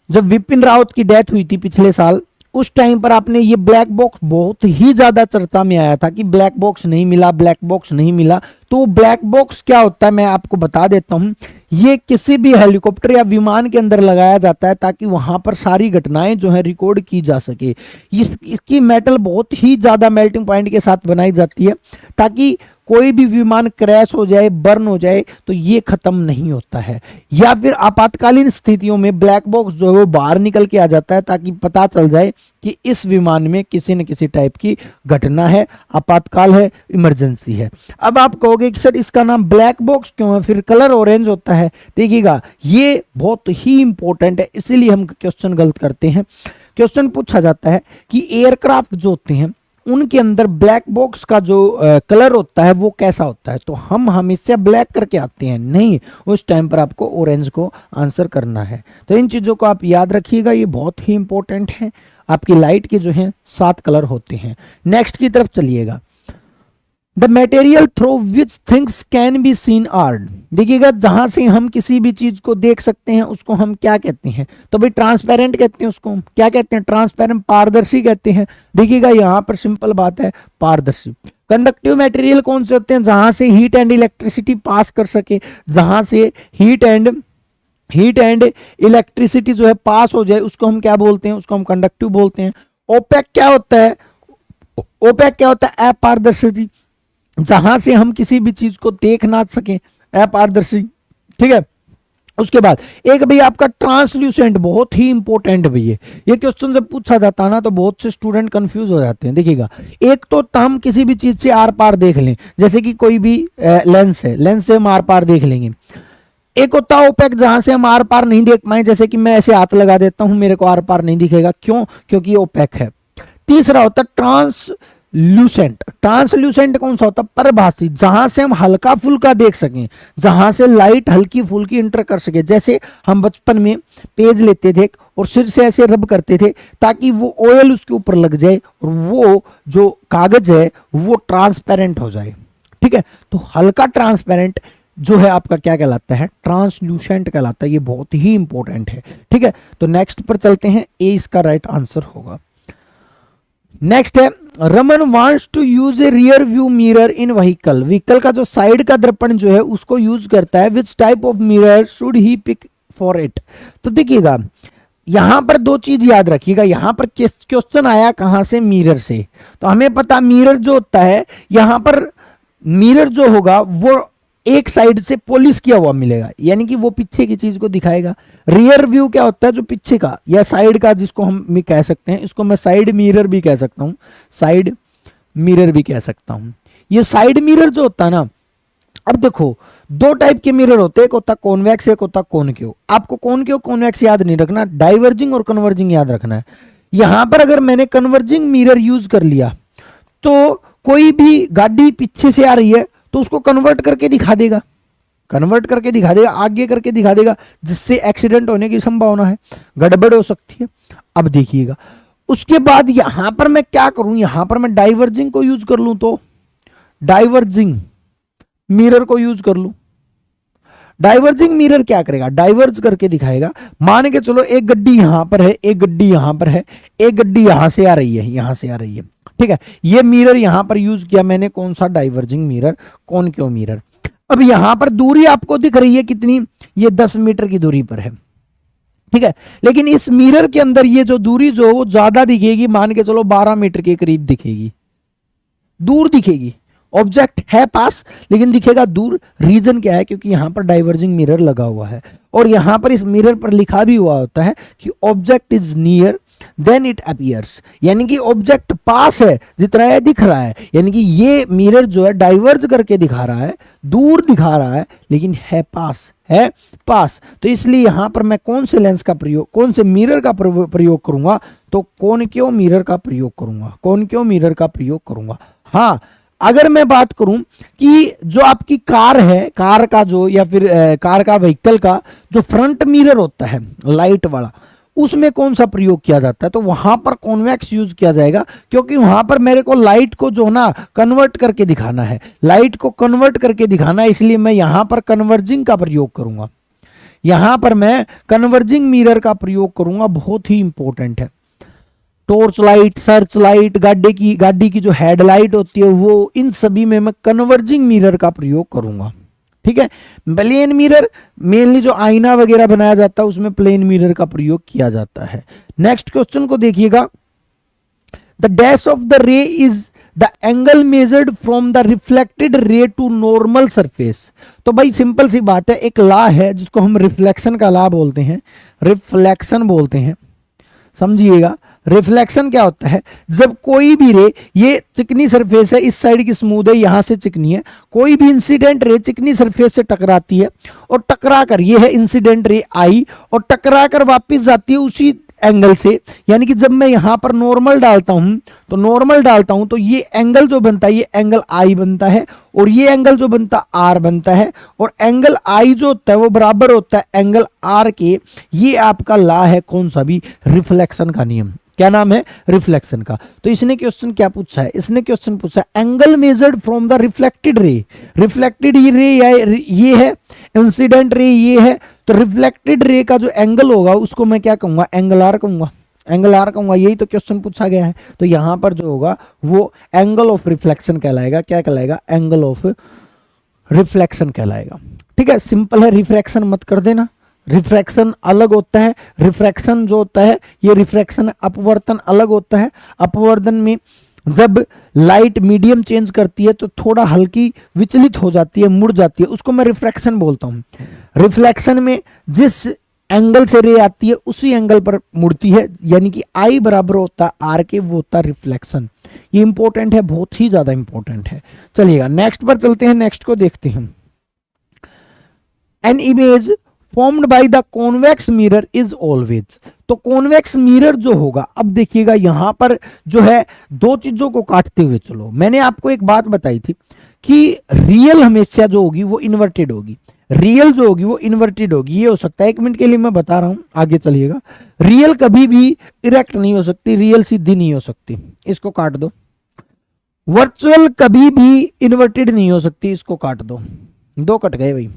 जब विपिन रावत की डेथ हुई थी पिछले साल, उस टाइम पर आपने ये ब्लैक बॉक्स बहुत ही ज्यादा चर्चा में आया था कि ब्लैक बॉक्स नहीं मिला, ब्लैक बॉक्स नहीं मिला। तो ब्लैक बॉक्स क्या होता है मैं आपको बता देता हूं। ये किसी भी हेलीकॉप्टर या विमान के अंदर लगाया जाता है ताकि वहां पर सारी घटनाएं जो है रिकॉर्ड की जा सके। इसकी मेटल बहुत ही ज्यादा मेल्टिंग पॉइंट के साथ बनाई जाती है, ताकि कोई भी विमान क्रैश हो जाए, बर्न हो जाए तो ये खत्म नहीं होता है। या फिर आपातकालीन स्थितियों में ब्लैक बॉक्स जो है वो बाहर निकल के आ जाता है, ताकि पता चल जाए कि इस विमान में किसी न किसी टाइप की घटना है, आपातकाल है, इमरजेंसी है। अब आप कहोगे कि सर इसका नाम ब्लैक बॉक्स क्यों है, फिर कलर ऑरेंज होता है? देखिएगा, ये बहुत ही इंपॉर्टेंट है, इसीलिए हम क्वेश्चन गलत करते हैं। क्वेश्चन पूछा जाता है कि एयरक्राफ्ट जो होते हैं उनके अंदर ब्लैक बॉक्स का जो कलर होता है वो कैसा होता है, तो हम हमेशा ब्लैक करके आते हैं, नहीं, उस टाइम पर आपको ऑरेंज को आंसर करना है। तो इन चीज़ों को आप याद रखिएगा, ये बहुत ही इंपॉर्टेंट है। आपकी लाइट के जो है 7 कलर होते हैं। नेक्स्ट की तरफ चलिएगा, the material through which things can be seen are. देखिएगा, जहां से हम किसी भी चीज को देख सकते हैं उसको हम क्या कहते हैं? तो भाई ट्रांसपेरेंट कहते हैं, उसको हम क्या कहते हैं? ट्रांसपेरेंट, पारदर्शी कहते हैं। देखिएगा यहां पर सिंपल बात है, पारदर्शी। कंडक्टिव मटेरियल कौन से होते हैं? जहां से हीट एंड इलेक्ट्रिसिटी पास कर सके, जहां से हीट एंड इलेक्ट्रिसिटी जो है पास हो जाए, उसको हम क्या बोलते हैं? उसको हम कंडक्टिव बोलते हैं। ओपेक क्या होता है? ओपेक क्या होता है? अपारदर्शी, जहां से हम किसी भी चीज को देख ना सकें, अपारदर्शी। ठीक है, उसके बाद एक भाई आपका ट्रांसल्यूसेंट, बहुत ही इंपॉर्टेंट भैया। ये क्वेश्चन जब पूछा जाता है ना तो बहुत से स्टूडेंट कंफ्यूज हो जाते हैं। देखिएगा, एक तो हम किसी भी चीज से आर पार देख लें, जैसे कि कोई भी लेंस है, लेंस से हम आर पार देख लेंगे। एक होता है ओपेक, जहां से हम आर पार नहीं देख पाए, जैसे कि मैं ऐसे हाथ लगा देता हूं, मेरे को आर पार नहीं दिखेगा। क्यों? क्योंकि ये ओपेक है। तीसरा होता है ट्रांसल्यूसेंट। ट्रांसल्यूसेंट कौन सा होता है? परभासी, जहां से हम हल्का फुल्का देख सकें, जहां से लाइट हल्की फुल्की इंटर कर सके। जैसे हम बचपन में पेज लेते थे और सिर से ऐसे रब करते थे ताकि वो ऑयल उसके ऊपर लग जाए और वो जो कागज है वो ट्रांसपेरेंट हो जाए। ठीक है, तो हल्का ट्रांसपेरेंट जो है आपका क्या कहलाता है? ट्रांसल्यूसेंट कहलाता है। ये बहुत ही इंपॉर्टेंट है। ठीक है, तो नेक्स्ट पर चलते हैं, ए इसका राइट आंसर होगा। नेक्स्ट है, Raman wants to use a rear view mirror in vehicle. Vehicle का जो साइड का दर्पण जो है उसको यूज करता है। Which type of mirror should he pick for it. तो देखिएगा, यहां पर दो चीज याद रखिएगा। यहां पर क्वेश्चन आया कहां से? मिरर से। तो हमें पता मिरर जो होता है, यहां पर मिरर जो होगा वो एक साइड से पॉलिश किया हुआ मिलेगा, यानी कि वो पीछे की चीज को दिखाएगा। रियर व्यू क्या होता है? जो पीछे का या साइड का, जिसको हम कह सकते हैं, इसको मैं साइड मिरर भी कह सकता हूं, साइड मिरर भी कह सकता हूं। ये साइड मिरर जो होता है ना, अब देखो दो टाइप के मिरर होते हैं, एक होता कॉन्वेक्स, एक होता कॉनकेव। आपको कॉनकेव कॉन्वेक्स याद नहीं रखना, डाइवर्जिंग और कन्वर्जिंग याद रखना है। यहां पर अगर मैंने कन्वर्जिंग मिरर यूज कर लिया तो कोई भी गाड़ी पीछे से आ रही है तो उसको कन्वर्ट करके दिखा देगा, कन्वर्ट करके दिखा देगा, आगे करके दिखा देगा, जिससे एक्सीडेंट होने की संभावना है, गड़बड़ हो सकती है। अब देखिएगा, उसके बाद यहां पर मैं क्या करूं? यहां पर मैं डाइवर्जिंग को यूज कर लूं तो डाइवर्जिंग मिरर को यूज कर लूं। डाइवर्जिंग मिरर क्या करेगा, डाइवर्ज करके दिखाएगा। मान के चलो एक गड्डी यहां पर है, एक गड्डी यहां पर है, एक गड्डी यहां से आ रही है, यहां से आ रही है, ठीक है। ये मिरर यहां पर यूज किया मैंने, कौन सा, डाइवर्जिंग मिरर, कॉनकेव मिरर। अब यहां पर दूरी आपको दिख रही है कितनी, ये 10 मीटर की दूरी पर है, ठीक है। लेकिन इस मिरर के अंदर ये जो दूरी जो वो ज्यादा दिखेगी, मान के चलो 12 मीटर के करीब दिखेगी, दूर दिखेगी। ऑब्जेक्ट है पास लेकिन दिखेगा दूर। रीजन क्या है, क्योंकि यहां पर डाइवर्जिंग मिरर लगा हुआ है और यहां पर इस मिरर पर लिखा भी हुआ होता है कि object is near then it appears, यानी कि ऑब्जेक्ट पास है जितना है दिख रहा है, यानी कि ये मिरर जो है डाइवर्ज करके दिखा रहा है, दूर दिखा रहा है लेकिन है पास, है पास। तो इसलिए यहां पर मैं कौन से लेंस का प्रयोग, कौन से मिरर का प्रयोग करूंगा, तो कॉनकेव मिरर का प्रयोग करूंगा, कॉनकेव मिरर का प्रयोग करूंगा। हाँ, अगर मैं बात करूं कि जो आपकी कार है, कार का जो, या फिर कार का व्हीकल का जो फ्रंट मिरर होता है लाइट वाला, उसमें कौन सा प्रयोग किया जाता है, तो वहां पर कॉन्वेक्स यूज किया जाएगा, क्योंकि वहां पर मेरे को लाइट को जो ना कन्वर्ट करके दिखाना है, लाइट को कन्वर्ट करके दिखाना है, इसलिए मैं यहां पर कन्वर्जिंग का प्रयोग करूंगा, यहां पर मैं कन्वर्जिंग मिरर का प्रयोग करूंगा। बहुत ही इंपॉर्टेंट है। टॉर्च लाइट, सर्च लाइट, गाड़ी की जो हेडलाइट होती है वो, इन सभी में मैं कन्वर्जिंग मिरर का प्रयोग करूंगा, ठीक है। प्लेन मिरर मेनली जो आईना वगैरह बनाया जाता है उसमें प्लेन मिरर का प्रयोग किया जाता है। नेक्स्ट क्वेश्चन को देखिएगा, the dash of the ray is the angle measured from the reflected ray to normal surface. तो भाई सिंपल सी बात है, एक लॉ है जिसको हम रिफ्लेक्शन का लॉ बोलते हैं, रिफ्लेक्शन बोलते हैं, समझिएगा। रिफ्लेक्शन क्या होता है, जब कोई भी रे, ये चिकनी सरफेस है, इस साइड की स्मूथ है, यहां से चिकनी है, कोई भी इंसिडेंट रे चिकनी सरफेस से टकराती है और टकरा कर, ये है इंसिडेंट रे आई, और टकरा कर वापिस जाती है उसी एंगल से, यानी कि जब मैं यहां पर नॉर्मल डालता हूं, तो ये एंगल जो बनता है, ये एंगल आई बनता है, और ये एंगल जो बनता है आर बनता है, और एंगल आई जो होता है वो बराबर होता है एंगल आर के। ये आपका लॉ है, कौन सा भी, रिफ्लेक्शन का नियम। क्या नाम है, रिफ्लेक्शन का। तो इसने क्वेश्चन क्या पूछा है, इसने क्वेश्चन पूछा है angle measured from the reflected रे। रिफ्लेक्टेड रे ये है, इंसिडेंट रे ये है, तो रिफ्लेक्टेड रे का जो एंगल होगा उसको मैं क्या कहूंगा, एंगल आर कहूंगा, एंगल आर कहूंगा। यही तो क्वेश्चन पूछा गया है। तो यहां पर जो होगा वो एंगल ऑफ रिफ्लेक्शन कहलाएगा। क्या कहलाएगा, एंगल ऑफ रिफ्लेक्शन कहलाएगा, ठीक है। सिंपल है, रिफ्रैक्शन मत कर देना, रिफ्रैक्शन अलग होता है। रिफ्रैक्शन जो होता है ये रिफ्रैक्शन, अपवर्तन अलग होता है। अपवर्तन में जब लाइट मीडियम चेंज करती है तो थोड़ा हल्की विचलित हो जाती है, मुड़ जाती है, उसको मैं रिफ्रैक्शन बोलता हूं। रिफ्लेक्शन में जिस एंगल से रे आती है उसी एंगल पर मुड़ती है, यानी कि आई बराबर होता है आर के, वो होता है रिफ्लेक्शन। ये इंपॉर्टेंट है, बहुत ही ज्यादा इंपॉर्टेंट है। चलिएगा नेक्स्ट पर चलते हैं, नेक्स्ट को देखते हैं। An image formed by the convex mirror is always. तो कॉन्वेक्स मिरर जो होगा, अब देखिएगा यहां पर जो है दो चीजों को काटते हुए चलो। मैंने आपको एक बात बताई थी कि रियल हमेशा जो होगी वो इन्वर्टेड होगी, रियल जो होगी वो इन्वर्टेड होगी। ये हो सकता है, एक मिनट के लिए मैं बता रहा हूं, आगे चलिएगा। रियल कभी भी इरेक्ट नहीं हो सकती, रियल सीधी नहीं हो सकती, इसको काट दो। वर्चुअल कभी भी इन्वर्टेड नहीं हो सकती, इसको काट दो। दो कट गए भाई,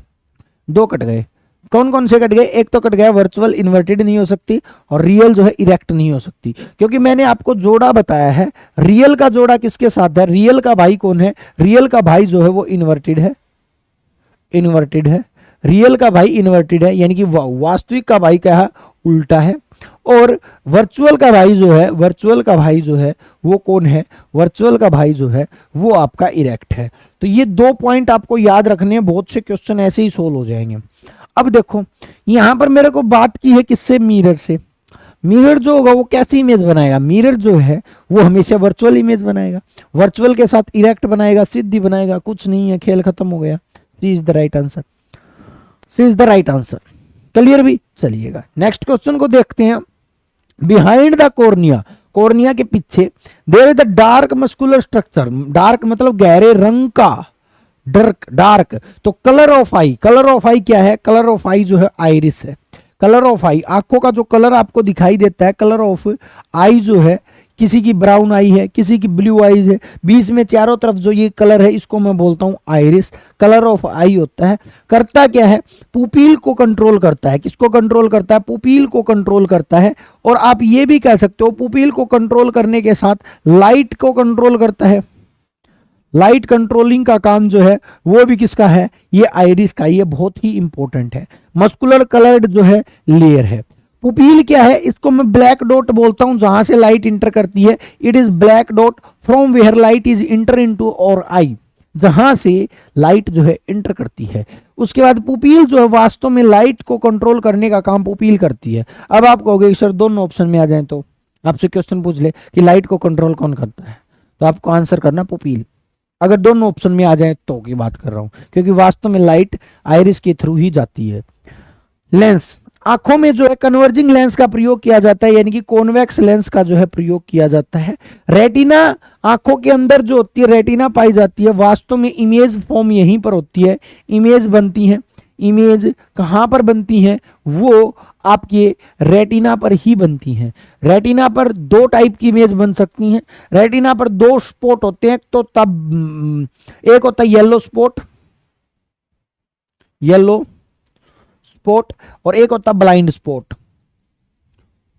दो कट गए। कौन कौन से कट गए, एक तो कट गया वर्चुअल, इन्वर्टेड नहीं हो सकती, और रियल जो है इरेक्ट नहीं हो सकती। क्योंकि मैंने आपको जोड़ा बताया है, रियल का जोड़ा किसके साथ है, रियल का भाई कौन है, रियल का भाई जो है वो इन्वर्टेड है, इन्वर्टेड है। रियल का भाई इन्वर्टेड है, यानी कि वास्तविक का भाई क्या है, उल्टा है। और वर्चुअल का भाई जो है, वर्चुअल का भाई जो है वो कौन है, वर्चुअल का भाई जो है वो आपका इरेक्ट है। तो ये दो पॉइंट आपको याद रखने हैं, बहुत से क्वेश्चन ऐसे ही सोल्व हो जाएंगे। अब देखो यहां पर मेरे को बात की है किससे, मिरर से। मिरर जो होगा वो कैसी इमेज बनाएगा, मिरर जो है वो हमेशा वर्चुअल इमेज बनाएगा, वर्चुअल के साथ इरेक्ट बनाएगा, सीधी बनाएगा, कुछ नहीं है, खेल खत्म हो गया। C is the right answer, C is the right answer. Clear भी। चलिएगा नेक्स्ट क्वेश्चन को देखते हैं। बिहाइंड द कॉर्निया, कॉर्निया के पीछे there is the dark muscular structure. Dark मतलब गहरे रंग का, डार्क। तो colour of eye, colour of eye क्या है, कलर ऑफ आई जो है आइरिस है। कलर ऑफ आई, आंखों का जो कलर आपको दिखाई देता है, कलर ऑफ आई जो है किसी की ब्राउन आई है, किसी की ब्लू आईज है, बीच में चारों तरफ जो ये कलर है इसको मैं बोलता हूँ आइरिस, कलर ऑफ आई होता है। करता क्या है, पुपील को कंट्रोल करता है। किसको कंट्रोल करता है, पुपील को कंट्रोल करता है। और आप ये भी कह सकते हो पुपील को कंट्रोल करने के साथ लाइट को कंट्रोल करता है। लाइट कंट्रोलिंग का काम जो है वो भी किसका है, ये आइरिस का। ये बहुत ही इंपॉर्टेंट है। मस्कुलर कलर्ड जो है लेयर है। पुपील क्या है, इसको मैं ब्लैक डॉट बोलता हूं, जहां से लाइट इंटर करती है। It is black dot from where light is enter into our eye, जहां से लाइट जो है इंटर करती है। उसके बाद पुपील जो है वास्तव में लाइट को कंट्रोल करने का काम पुपील करती है। अब आप कहोगे सर दोनों ऑप्शन में आ जाए, तो आपसे क्वेश्चन पूछ ले कि लाइट को कंट्रोल कौन करता है, तो आपको आंसर करना पुपील। अगर दोनों ऑप्शन में आ जाए तो की बात कर रहा हूं, क्योंकि वास्तव में लाइट आइरिस के थ्रू ही जाती है। लेंस, आंखों में जो है कन्वर्जिंग लेंस का प्रयोग किया जाता है, यानी कि कॉन्वेक्स लेंस का जो है प्रयोग किया जाता है। रेटिना, आंखों के अंदर जो होती है रेटिना पाई जाती है, वास्तव में इमेज फॉर्म यहीं पर होती है। इमेज बनती है, इमेज कहां पर बनती है, वो आपके रेटिना पर ही बनती हैं। रेटिना पर दो टाइप की इमेज बन सकती हैं। रेटिना पर दो स्पॉट होते हैं, तो तब एक होता है येलो स्पॉट, येलो स्पॉट, और एक होता है ब्लाइंड स्पॉट,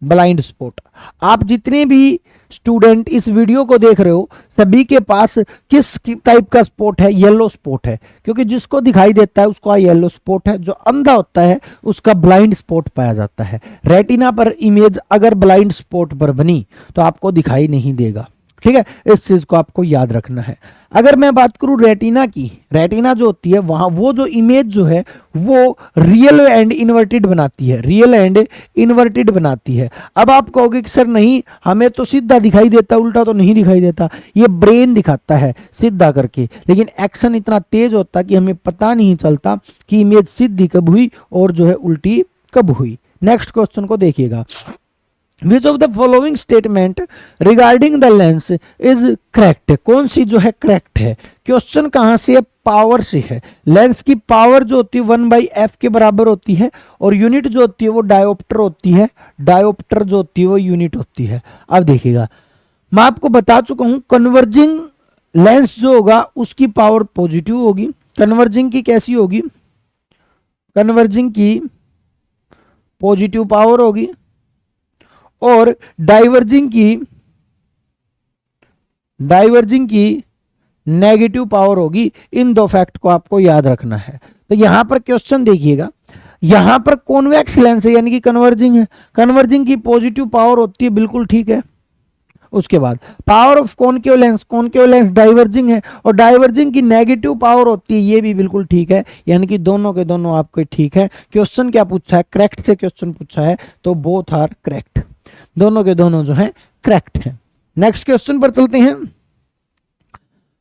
ब्लाइंड स्पॉट। आप जितने भी स्टूडेंट इस वीडियो को देख रहे हो सभी के पास किस टाइप का स्पॉट है, येलो स्पॉट है, क्योंकि जिसको दिखाई देता है उसका येलो स्पॉट है, जो अंधा होता है उसका ब्लाइंड स्पॉट पाया जाता है। रेटिना पर इमेज अगर ब्लाइंड स्पॉट पर बनी तो आपको दिखाई नहीं देगा, ठीक है, इस चीज को आपको याद रखना है। अगर मैं बात करूं रेटिना की, रेटिना जो होती है वहां वो जो इमेज जो है वो रियल एंड इन्वर्टेड बनाती है, रियल एंड इन्वर्टेड बनाती है। अब आप कहोगे कि सर नहीं, हमें तो सीधा दिखाई देता, उल्टा तो नहीं दिखाई देता। ये ब्रेन दिखाता है सीधा करके, लेकिन एक्शन इतना तेज होता कि हमें पता नहीं चलता कि इमेज सीधी कब हुई और जो है उल्टी कब हुई। नेक्स्ट क्वेश्चन को देखिएगा, which of the following statement regarding the lens is correct, कौन सी जो है करेक्ट है। क्वेश्चन कहां से है, पावर से है। लेंस की पावर जो होती है 1/f के बराबर होती है, और यूनिट जो होती है वो डायोप्टर होती है। डायोप्टर जो होती है वो यूनिट होती है। अब देखिएगा, मैं आपको बता चुका हूं कन्वर्जिंग लेंस जो होगा उसकी पावर पॉजिटिव होगी। कन्वर्जिंग की कैसी होगी, कन्वर्जिंग की पॉजिटिव पावर होगी, और डाइवर्जिंग की नेगेटिव पावर होगी। इन दो फैक्ट को आपको याद रखना है। तो यहां पर क्वेश्चन देखिएगा, यहां पर कॉन्वेक्स लेंस है यानी कि कन्वर्जिंग है, कन्वर्जिंग की पॉजिटिव पावर होती है, बिल्कुल ठीक है। उसके बाद power of concave lens diverging है, और डाइवर्जिंग की नेगेटिव पावर होती है, ये भी बिल्कुल ठीक है। यानी कि दोनों के दोनों आपके ठीक है। क्वेश्चन क्या पूछा है, करेक्ट से क्वेश्चन पूछा है, तो बोथ आर करेक्ट, दोनों के दोनों जो है करेक्ट है। नेक्स्ट क्वेश्चन पर चलते हैं।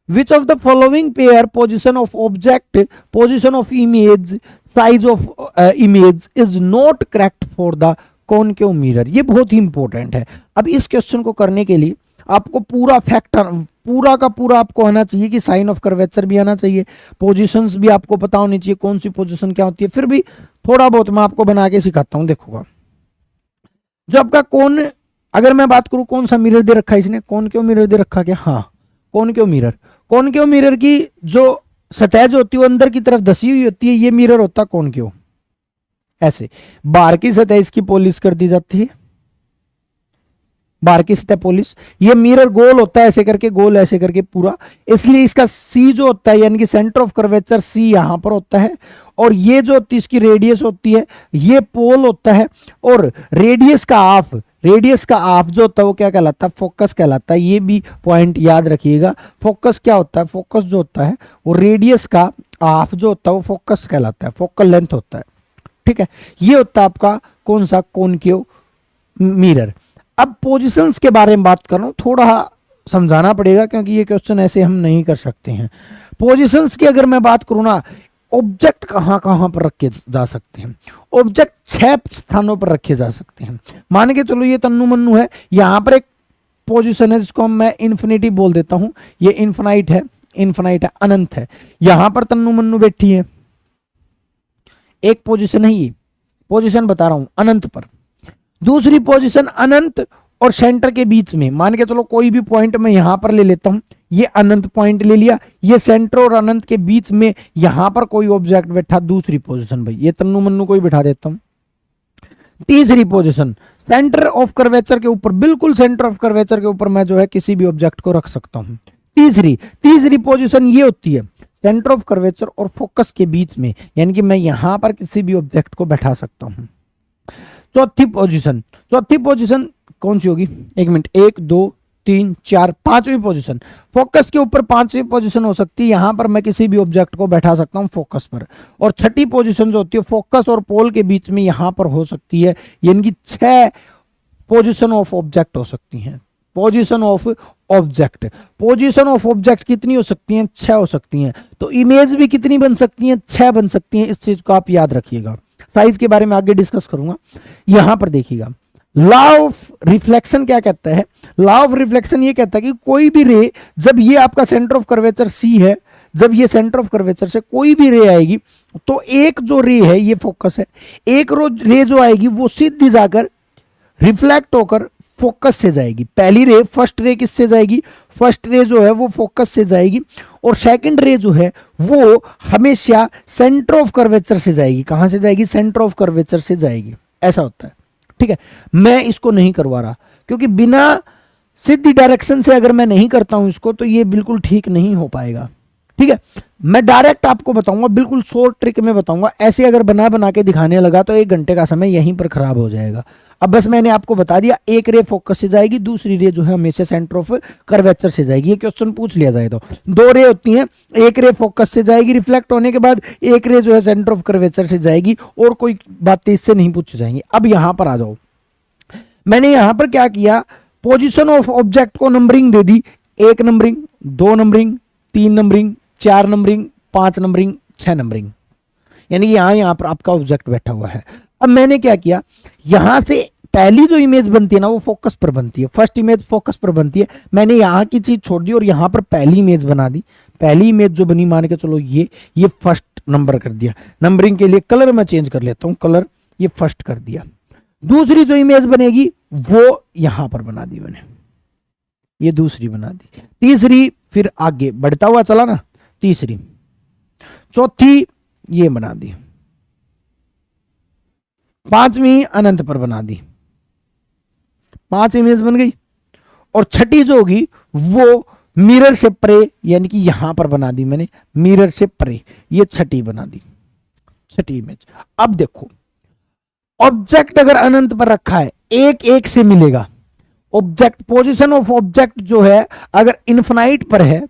Which of the following pair position of object, position of image, size of image is not correct for the concave mirror. ये बहुत ही इंपॉर्टेंट है। अब इस क्वेश्चन को करने के लिए आपको पूरा फैक्टर पूरा का पूरा आपको आना चाहिए, कि साइन ऑफ कर्वेचर भी आना चाहिए, पोजीशंस भी आपको पता होनी चाहिए, कौन सी पोजीशन क्या होती है। फिर भी थोड़ा बहुत मैं आपको बना के सिखाता हूं। देखोगा जो आपका कौन, अगर मैं बात करूं कौन सा मिरर दे रखा है इसने, कॉनकेव मिरर दे रखा क्या, हाँ कॉनकेव मिरर। कॉनकेव मिरर की जो सतह जो होती है वो अंदर की तरफ धसी हुई होती है, ये मिरर होता है कॉनकेव। ऐसे बाहर की सतह इसकी पॉलिश कर दी जाती है, बाहर की सतह पॉलिश। ये मिरर गोल होता है ऐसे करके, गोल ऐसे करके पूरा, इसलिए इसका सी जो होता है यानी कि सेंटर ऑफ कर्वेचर सी यहां पर होता है। और ये जो होती है इसकी रेडियस होती है, ये पोल होता है। और रेडियस का हाफ जो होता है वो क्या कहलाता है, फोकस कहलाता है। ये भी पॉइंट याद रखिएगा। फोकस क्या होता है, फोकस जो होता है वो रेडियस का हाफ जो होता है वो फोकस कहलाता है, फोकल लेंथ होता है, ठीक है। ये होता है आपका कौन सा, कॉनकेव मिरर। अब पोजीशंस के बारे में बात कर रहा हूं, थोड़ा समझाना पड़ेगा क्योंकि ये क्वेश्चन ऐसे हम नहीं कर सकते हैं। पोजीशंस की अगर मैं बात करूं ना, ऑब्जेक्ट कहां कहां पर रखे जा सकते हैं। ऑब्जेक्ट 6 स्थानों पर रखे जा सकते हैं। मान के चलो ये तन्नू मन्नू है, यहां पर एक पोजीशन है जिसको मैं इन्फिनिटी बोल देता हूं, ये इन्फिनाइट है, अनंत है। यहां पर तन्नू मन्नू बैठी है, एक पोजीशन है, ये पोजीशन बता रहा हूं अनंत पर। दूसरी पोजीशन अनंत और सेंटर के बीच में, मान के चलो कोई भी पॉइंट मैं यहां पर ले लेता हूं, ये अनंत पॉइंट ले लिया, ये सेंटर और अनंत के बीच में यहां पर कोई ऑब्जेक्ट बैठा दूसरी पोजीशन, भाई ये तन्नू मन्नू कोई बैठा देता हूं। तीसरी पोजीशन सेंटर ऑफ कर्वेचर के ऊपर, बिल्कुल सेंटर ऑफ कर्वेचर के ऊपर मैं जो है किसी भी ऑब्जेक्ट को रख सकता हूं। तीसरी पोजीशन ये होती है सेंटर ऑफ कर्वेचर और फोकस के बीच में, यानी कि मैं यहां पर किसी भी ऑब्जेक्ट को बैठा सकता हूं। चौथी पोजीशन कौन सी होगी, एक मिनट, 1 2 3 4 5वीं पोजीशन, फोकस के ऊपर 5वीं पोजीशन हो सकती है, यहां पर मैं किसी भी ऑब्जेक्ट को बैठा सकता हूं फोकस पर। और छठी पोजीशन जो होती है फोकस और पोल के बीच में यहां पर हो सकती है, यानी कि 6 पोजीशन ऑफ ऑब्जेक्ट हो सकती हैं। पोजीशन ऑफ ऑब्जेक्ट कितनी हो सकती हैं, 6 हो सकती हैं। तो इमेज भी कितनी बन सकती हैं, 6 बन सकती हैं। इस चीज को आप याद रखिएगा, साइज के बारे में आगे डिस्कस करूंगा। यहां पर देखिएगा लॉ ऑफ रिफ्लेक्शन क्या कहता है, लॉ ऑफ रिफ्लेक्शन ये कहता है कि कोई भी रे, जब ये आपका सेंटर ऑफ कर्वेचर सी है, जब ये सेंटर ऑफ कर्वेचर से कोई भी रे आएगी तो एक जो रे है ये फोकस है, एक रे जो आएगी वो सीधी जाकर रिफ्लेक्ट होकर फोकस से जाएगी। पहली रे, फर्स्ट रे किससे जाएगी, फर्स्ट रे जो है वो फोकस से जाएगी, और सेकंड रे जो है वो हमेशा सेंटर ऑफ कर्वेचर से जाएगी। कहां से जाएगी, सेंटर ऑफ कर्वेचर से जाएगी। ऐसा होता है, ठीक है। मैं इसको नहीं करवा रहा क्योंकि बिना सीधी डायरेक्शन से अगर मैं नहीं करता हूं इसको तो ये बिल्कुल ठीक नहीं हो पाएगा, ठीक है। मैं डायरेक्ट आपको बताऊंगा, बिल्कुल शॉर्ट ट्रिक में बताऊंगा। ऐसे अगर बना के दिखाने लगा तो 1 घंटे का समय यहीं पर खराब हो जाएगा। अब बस मैंने आपको बता दिया, एक रे फोकस से जाएगी, दूसरी रे जो है हमेशा सेंटर ऑफ कर्वेचर से जाएगी। ये क्वेश्चन पूछ लिया जाए तो 2 रे होती हैं, एक रे फोकस से जाएगी रिफ्लेक्ट होने के बाद, एक रे जो है सेंटर ऑफ कर्वेचर से जाएगी, और कोई बातें इससे नहीं पूछी जाएंगी। अब यहां पर आ जाओ, मैंने यहां पर क्या किया, पोजीशन ऑफ ऑब्जेक्ट को नंबरिंग दे दी, 1 numbering, 2 numbering, 3 numbering, 4 numbering, 5 numbering, 6 numbering, यानी कि यहां पर आपका ऑब्जेक्ट बैठा हुआ है। अब मैंने क्या किया, यहां से पहली जो इमेज बनती है ना वो फोकस पर बनती है, फर्स्ट इमेज फोकस पर बनती है। मैंने यहां की चीज छोड़ दी और यहां पर पहली इमेज बना दी। पहली इमेज जो बनी, मान के चलो ये फर्स्ट नंबर कर दिया। नंबरिंग के लिए कलर मैं चेंज कर लेता हूं, कलर ये फर्स्ट कर दिया। दूसरी जो इमेज बनेगी वो यहां पर बना दी मैंने, ये दूसरी बना दी। तीसरी फिर आगे बढ़ता हुआ चला ना, तीसरी, चौथी ये बना दी, 5वीं अनंत पर बना दी, 5 इमेज बन गई। और छठी जो होगी वो मिरर से परे, यानी कि यहां पर बना दी मैंने, मिरर से परे, ये छठी बना दी, छठी इमेज। अब देखो, ऑब्जेक्ट अगर अनंत पर रखा है, एक एक से मिलेगा ऑब्जेक्ट। पोजीशन ऑफ ऑब्जेक्ट जो है अगर इनफिनाइट पर है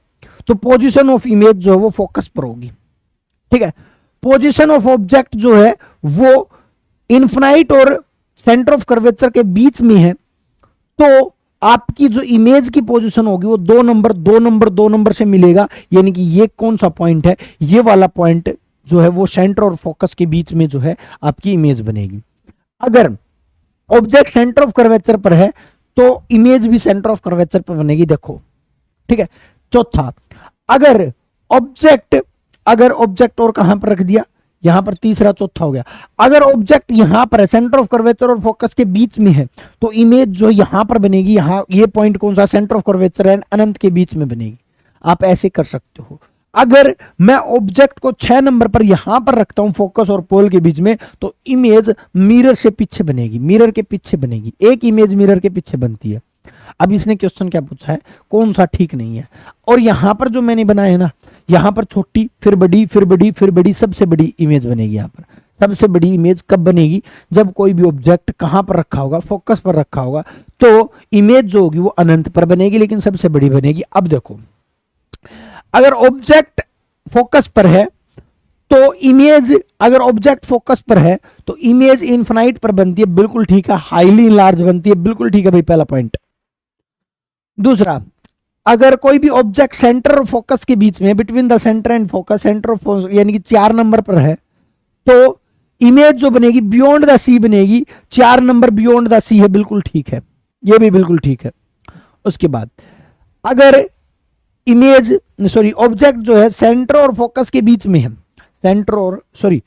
तो पोजीशन ऑफ इमेज जो है वो फोकस पर होगी, ठीक है। पोजीशन ऑफ ऑब्जेक्ट जो है वो इनफिनाइट और सेंटर ऑफ कर्वेचर के बीच में है, तो आपकी जो इमेज की पोजीशन होगी वो 2 नंबर 2 नंबर 2 नंबर से मिलेगा। यानी कि ये कौन सा पॉइंट है, ये वाला पॉइंट जो है वो सेंटर और फोकस के बीच में जो है आपकी इमेज बनेगी। अगर ऑब्जेक्ट सेंटर ऑफ कर्वेचर पर है तो इमेज भी सेंटर ऑफ कर्वेचर पर बनेगी, देखो, ठीक है। चौथा, अगर ऑब्जेक्ट और कहां पर रख दिया, यहां पर, तीसरा चौथा हो गया। अगर ऑब्जेक्ट यहां पर है, सेंटर ऑफ कर्वेचर और फोकस के बीच में है, तो इमेज जो यहां पर बनेगी, यहां ये पॉइंट कौन सा, सेंटर ऑफ कर्वेचर एंड अनंत के बीच में बनेगी। आप ऐसे कर सकते हो। अगर मैं ऑब्जेक्ट को 6 नंबर पर यहां पर रखता हूं फोकस और पोल के बीच में, तो इमेज मिरर से पीछे बनेगी, मिरर के पीछे बनेगी। एक इमेज मिरर के पीछे बनती है। अब इसने क्वेश्चन क्या पूछा है, कौन सा ठीक नहीं है। और यहां पर जो मैंने बनाया है ना, यहां पर छोटी, फिर बड़ी, फिर बड़ी, फिर बड़ी, सबसे बड़ी इमेज बनेगी। यहां पर सबसे बड़ी इमेज कब बनेगी, जब कोई भी ऑब्जेक्ट कहां पर रखा होगा, फोकस पर रखा होगा, तो इमेज जो होगी वो अनंत पर बनेगी, लेकिन सबसे बड़ी बनेगी। अब देखो, अगर ऑब्जेक्ट फोकस पर है तो इमेज, अगर ऑब्जेक्ट फोकस पर है तो इमेज इनफिनाइट पर बनती है, बिल्कुल ठीक है। हाईली लार्ज बनती है, बिल्कुल ठीक है भाई, पहला पॉइंट। दूसरा, अगर कोई भी ऑब्जेक्ट सेंटर और फोकस के बीच में, between the centre and focus, centre of focus यानी कि 4 नंबर पर है, तो इमेज जो बनेगी बियॉन्ड द सी बनेगी। 4 नंबर बियॉन्ड द सी है, बिल्कुल ठीक है, ये भी बिल्कुल ठीक है। उसके बाद अगर इमेज, सॉरी, ऑब्जेक्ट जो है सेंटर और फोकस के बीच में है, सेंटर और, सॉरी,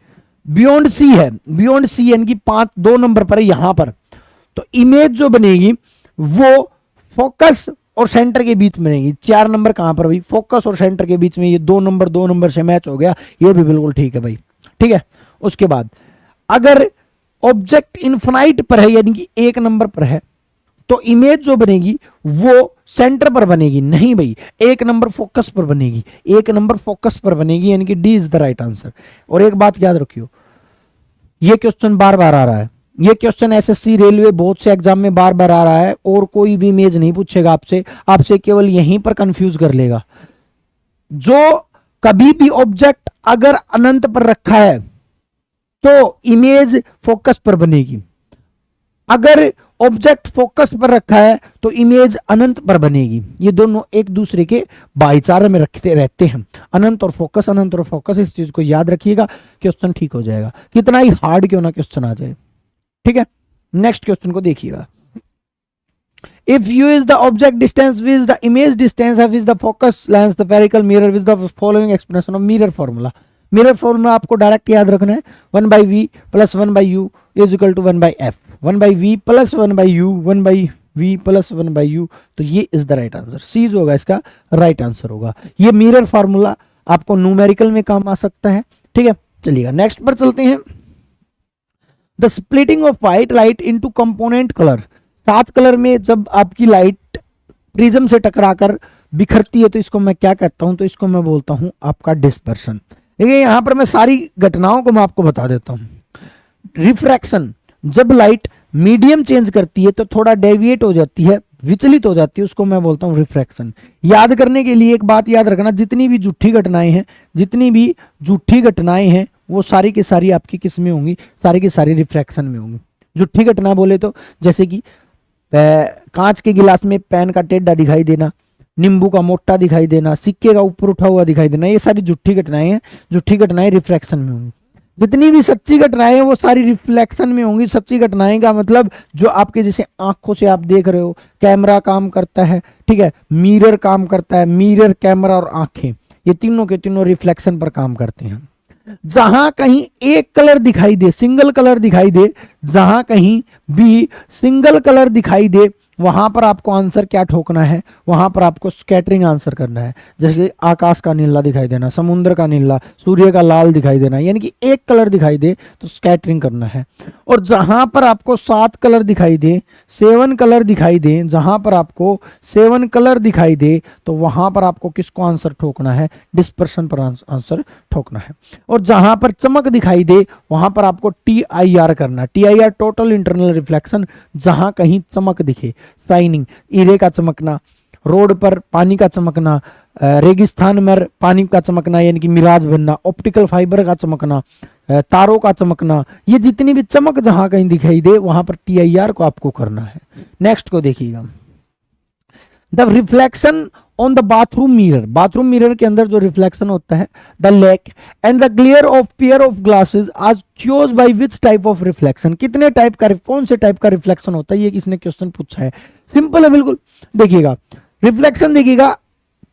बियॉन्ड सी है, बियॉन्ड सी यानी कि 2 नंबर पर है यहां पर, तो इमेज जो बनेगी वो फोकस और सेंटर के बीच में रहेगी। 4 नंबर कहां पर भाई, फोकस और सेंटर के बीच में, ये 2 नंबर से मैच हो गया, ये भी बिल्कुल ठीक है भाई, ठीक है। उसके बाद अगर ऑब्जेक्ट इन्फिनाइट पर है यानी कि 1 नंबर पर है तो इमेज जो बनेगी वो सेंटर पर बनेगी, नहीं भाई 1 नंबर फोकस पर बनेगी, 1 नंबर फोकस पर बनेगी, यानी कि D is the right answer. और एक बात याद रखियो, ये क्वेश्चन बार बार आ रहा है, ये क्वेश्चन एसएससी रेलवे बोर्ड से एग्जाम में बार बार आ रहा है, और कोई भी इमेज नहीं पूछेगा आपसे, आपसे केवल यहीं पर कंफ्यूज कर लेगा। जो कभी भी ऑब्जेक्ट अगर अनंत पर रखा है तो इमेज फोकस पर बनेगी, अगर ऑब्जेक्ट फोकस पर रखा है तो इमेज अनंत पर बनेगी। ये दोनों एक दूसरे के भाईचारे में रखते रहते हैं, अनंत और फोकस, अनंत और फोकस। इस चीज को याद रखिएगा, क्वेश्चन ठीक हो जाएगा, कितना ही हार्ड क्यों ना क्वेश्चन आ जाए, ठीक है। नेक्स्ट क्वेश्चन को देखिएगा, if u is the object distance with the image distance with the focus lens the spherical mirror with the following expression of mirror formula. Mirror formula आपको डायरेक्ट याद रखना है, 1/v plus 1/u is equal to 1/f, 1/v plus 1/u, 1/v plus 1/u, तो ये is the right answer, C जो होगा इसका right answer होगा। ये मिरर फॉर्मूला आपको न्यूमेरिकल में काम आ सकता है, ठीक है। चलिएगा नेक्स्ट पर चलते हैं, the splitting of white light into component colour. 7 colour में जब आपकी लाइट प्रिज्म से टकराकर बिखरती है तो इसको मैं क्या कहता हूं, तो इसको मैं बोलता हूं आपका डिस्पर्शन। देखिए यहां पर मैं सारी घटनाओं को मैं आपको बता देता हूं। रिफ्रैक्शन, जब लाइट मीडियम चेंज करती है तो थोड़ा डेविएट हो जाती है, विचलित हो जाती है, उसको मैं बोलता हूं रिफ्रैक्शन। याद करने के लिए एक बात याद रखना, जितनी भी झूठी घटनाएं हैं, जितनी भी झूठी घटनाएं हैं वो सारी की सारी आपकी किस में होंगी, सारी की सारी रिफ्रैक्शन में होंगी। झूठी घटना बोले तो जैसे कि कांच के गिलास में पेन का टेढ़ा दिखाई देना, नींबू का मोटा दिखाई देना, सिक्के का ऊपर उठा हुआ दिखाई देना, ये सारी झूठी घटनाएं हैं। झूठी घटनाएं रिफ्रैक्शन में होंगी। जितनी भी सच्ची घटनाएं हैं वो सारी रिफ्लेक्शन में होंगी। सच्ची घटनाएं का मतलब जो आपके जैसे आंखों से आप देख रहे हो, कैमरा काम करता है, ठीक है, मिरर काम करता है, मिरर, कैमरा और आंखें, ये तीनों के तीनों रिफ्लेक्शन पर काम करते हैं। जहां कहीं एक कलर दिखाई दे, सिंगल कलर दिखाई दे, जहां कहीं भी सिंगल कलर दिखाई दे वहां पर आपको आंसर क्या ठोकना है, वहां पर आपको स्कैटरिंग आंसर करना है। जैसे आकाश का नीला दिखाई देना, समुद्र का नीला, सूर्य का लाल दिखाई देना, यानी कि एक कलर दिखाई दे तो स्कैटरिंग करना है। और जहां पर आपको 7 कलर दिखाई दे, 7 कलर दिखाई दे, जहां पर आपको 7 कलर दिखाई दे तो वहां पर आपको किसको आंसर ठोकना है, डिस्पर्शन पर आंसर ठोकना है। और जहां पर चमक दिखाई दे वहां पर आपको TIR करना, TIR टोटल इंटरनल रिफ्लेक्शन। जहां कहीं चमक दिखे, शाइनिंग, हीरे का चमकना, रोड पर पानी का चमकना, रेगिस्तान में पानी का चमकना यानी कि मिराज बनना, ऑप्टिकल फाइबर का चमकना, तारों का चमकना, ये जितनी भी चमक जहां कहीं दिखाई दे वहां पर TIR को आपको करना है। नेक्स्ट को देखिएगा, the reflection on the bathroom mirror. Bathroom mirror के अंदर जो रिफ्लेक्शन होता है, the lack and the glare of pair of glasses आज caused by which type of reflection. कितने टाइप का, कौन से टाइप का रिफ्लेक्शन होता है, ये किसने क्वेश्चन पूछा है। सिंपल है बिल्कुल। देखिएगा रिफ्लेक्शन, देखिएगा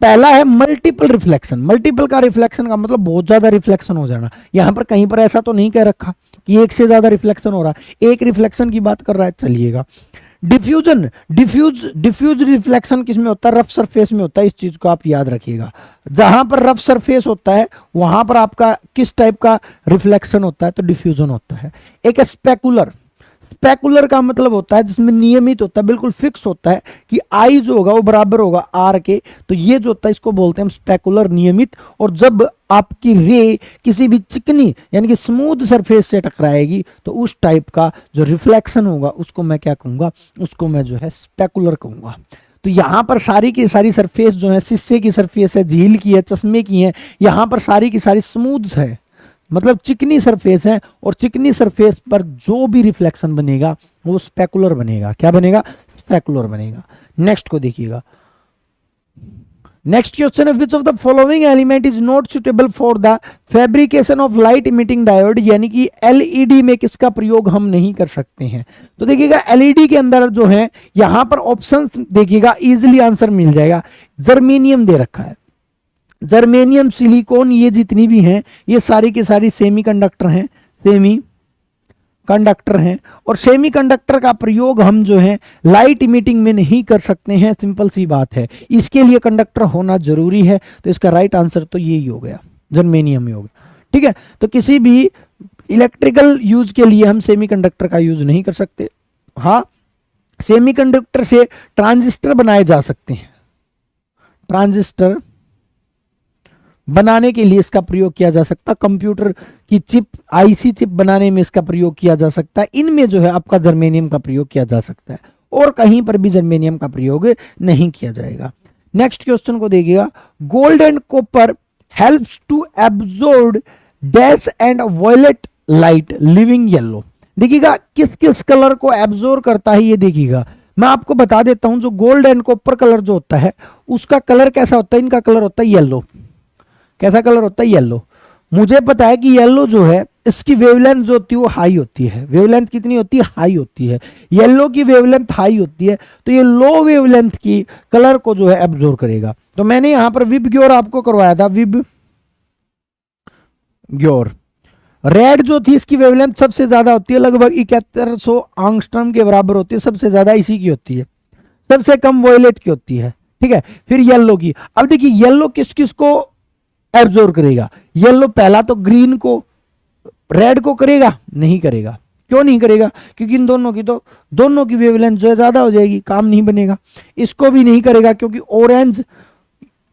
पहला है मल्टीपल रिफ्लेक्शन। मल्टीपल का रिफ्लेक्शन का मतलब बहुत ज्यादा रिफ्लेक्शन हो जाना। यहां पर कहीं पर ऐसा तो नहीं कह रखा कि एक से ज्यादा रिफ्लेक्शन हो रहा है, एक रिफ्लेक्शन की बात कर रहा है। चलिएगा डिफ्यूजन, डिफ्यूज रिफ्लेक्शन किसमें होता है, रफ सरफेस में होता है। इस चीज को आप याद रखिएगा, जहां पर रफ सरफेस होता है वहां पर आपका किस टाइप का रिफ्लेक्शन होता है, तो डिफ्यूजन होता है। एक स्पेकुलर, स्पेकुलर का मतलब होता है जिसमें नियमित होता है, बिल्कुल फिक्स होता है कि आई जो होगा वो बराबर होगा आर के, तो ये जो होता है इसको बोलते हैं हम स्पेकुलर, नियमित। और जब आपकी रे किसी भी चिकनी यानी कि स्मूथ सरफेस से टकराएगी तो उस टाइप का जो रिफ्लेक्शन होगा उसको मैं क्या कहूंगा, उसको मैं जो है स्पेकुलर कहूंगा। तो यहां पर सारी की सारी सरफेस जो है, शीशे की सरफेस है, झील की है, चश्मे की है, यहां पर सारी की सारी स्मूथ है, मतलब चिकनी सरफेस है। और चिकनी सरफेस पर जो भी रिफ्लेक्शन बनेगा वो स्पेकुलर बनेगा। क्या बनेगा, स्पेकुलर बनेगा। नेक्स्ट को देखिएगा, नेक्स्ट क्वेश्चन है which of the following element is not suitable for the fabrication of light emitting diode, यानी कि LED में किसका प्रयोग हम नहीं कर सकते हैं। तो देखिएगा LED के अंदर जो है यहां पर ऑप्शंस देखिएगा, इजीली आंसर मिल जाएगा। जर्मेनियम दे रखा है, जर्मेनियम, सिलिकॉन, ये जितनी भी हैं ये सारी की सारी सेमीकंडक्टर हैं, सेमी कंडक्टर हैं, और सेमीकंडक्टर का प्रयोग हम जो है लाइट इमिटिंग में नहीं कर सकते हैं, सिंपल सी बात है। इसके लिए कंडक्टर होना जरूरी है, तो इसका राइट आंसर तो यही हो गया, जर्मेनियम ही हो गया। ठीक है, तो किसी भी इलेक्ट्रिकल यूज के लिए हम सेमीकंडक्टर का यूज नहीं कर सकते। हाँ, सेमीकंडक्टर से ट्रांजिस्टर बनाए जा सकते हैं, ट्रांजिस्टर बनाने के लिए इसका प्रयोग किया जा सकता है, कंप्यूटर की चिप, आईसी चिप बनाने में इसका प्रयोग किया जा सकता है। इनमें जो है आपका जर्मेनियम का प्रयोग किया जा सकता है, और कहीं पर भी जर्मेनियम का प्रयोग नहीं किया जाएगा। नेक्स्ट क्वेश्चन को देखिएगा, gold and copper helps to absorb dash and violet light leaving yellow. देखिएगा किस किस कलर को एब्जॉर्ब करता है, ये देखिएगा। मैं आपको बता देता हूं, जो गोल्ड एंड कॉपर कलर जो होता है उसका कलर कैसा होता है, इनका कलर होता है येलो। कैसा कलर होता है, येलो। मुझे पता है कि येलो जो है इसकी वेवलेंथ जो होती है वो हाई होती है। वेवलेंथ कितनी होती है, हाई होती है। येलो की वेवलेंथ हाई होती है, तो ये लो वेवलेंथ की कलर को जो है एब्जॉर्ब करेगा। तो मैंने यहां पर विब ग्योर आपको करवाया था, विब ग्योर। रेड जो थी इसकी वेवलेंथ सबसे ज्यादा होती है, लगभग 7100 एंगस्ट्रॉम के बराबर होती है, सबसे ज्यादा इसी की होती है। सबसे कम वॉयलेट की होती है। ठीक है, फिर येलो की। अब देखिए येलो किस किस को एब्जॉर्ब करेगा, येलो पहला तो ग्रीन को, रेड को करेगा नहीं करेगा। क्यों नहीं करेगा, क्योंकि इन दोनों की वेवलेंथ जो है ज्यादा हो जाएगी, काम नहीं बनेगा। इसको भी नहीं करेगा क्योंकि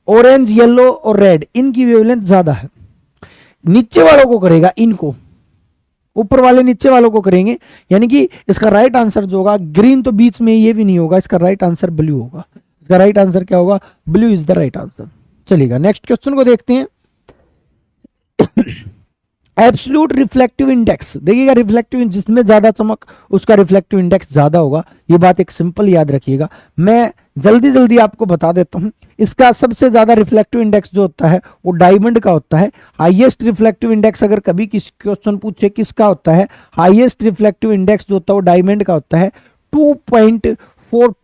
ऑरेंज येलो और रेड इनकी वेवलेंथ ज्यादा है। नीचे वालों को करेगा, इनको ऊपर वाले नीचे वालों को करेंगे, यानी कि इसका राइट आंसर जो होगा ग्रीन, तो बीच में ये भी नहीं होगा, इसका राइट आंसर ब्लू होगा। इसका राइट आंसर क्या होगा, blue is the right answer. चलिएगा नेक्स्ट क्वेश्चन को देखते हैं। एब्सोल्यूट रिफ्लेक्टिव इंडेक्स, देखिएगा रिफ्लेक्टिव जिसमें ज्यादा चमक उसका रिफ्लेक्टिव इंडेक्स ज्यादा होगा। ये बात एक सिंपल याद रखिएगा, मैं जल्दी आपको बता देता हूं। इसका सबसे ज्यादा रिफ्लेक्टिव इंडेक्स जो होता है वो डायमंड का होता है। हाईएस्ट रिफ्लेक्टिव इंडेक्स अगर कभी किस क्वेश्चन पूछे किसका होता है, हाईएस्ट रिफ्लेक्टिव इंडेक्स जो होता है वो डायमंड का होता है, 2.42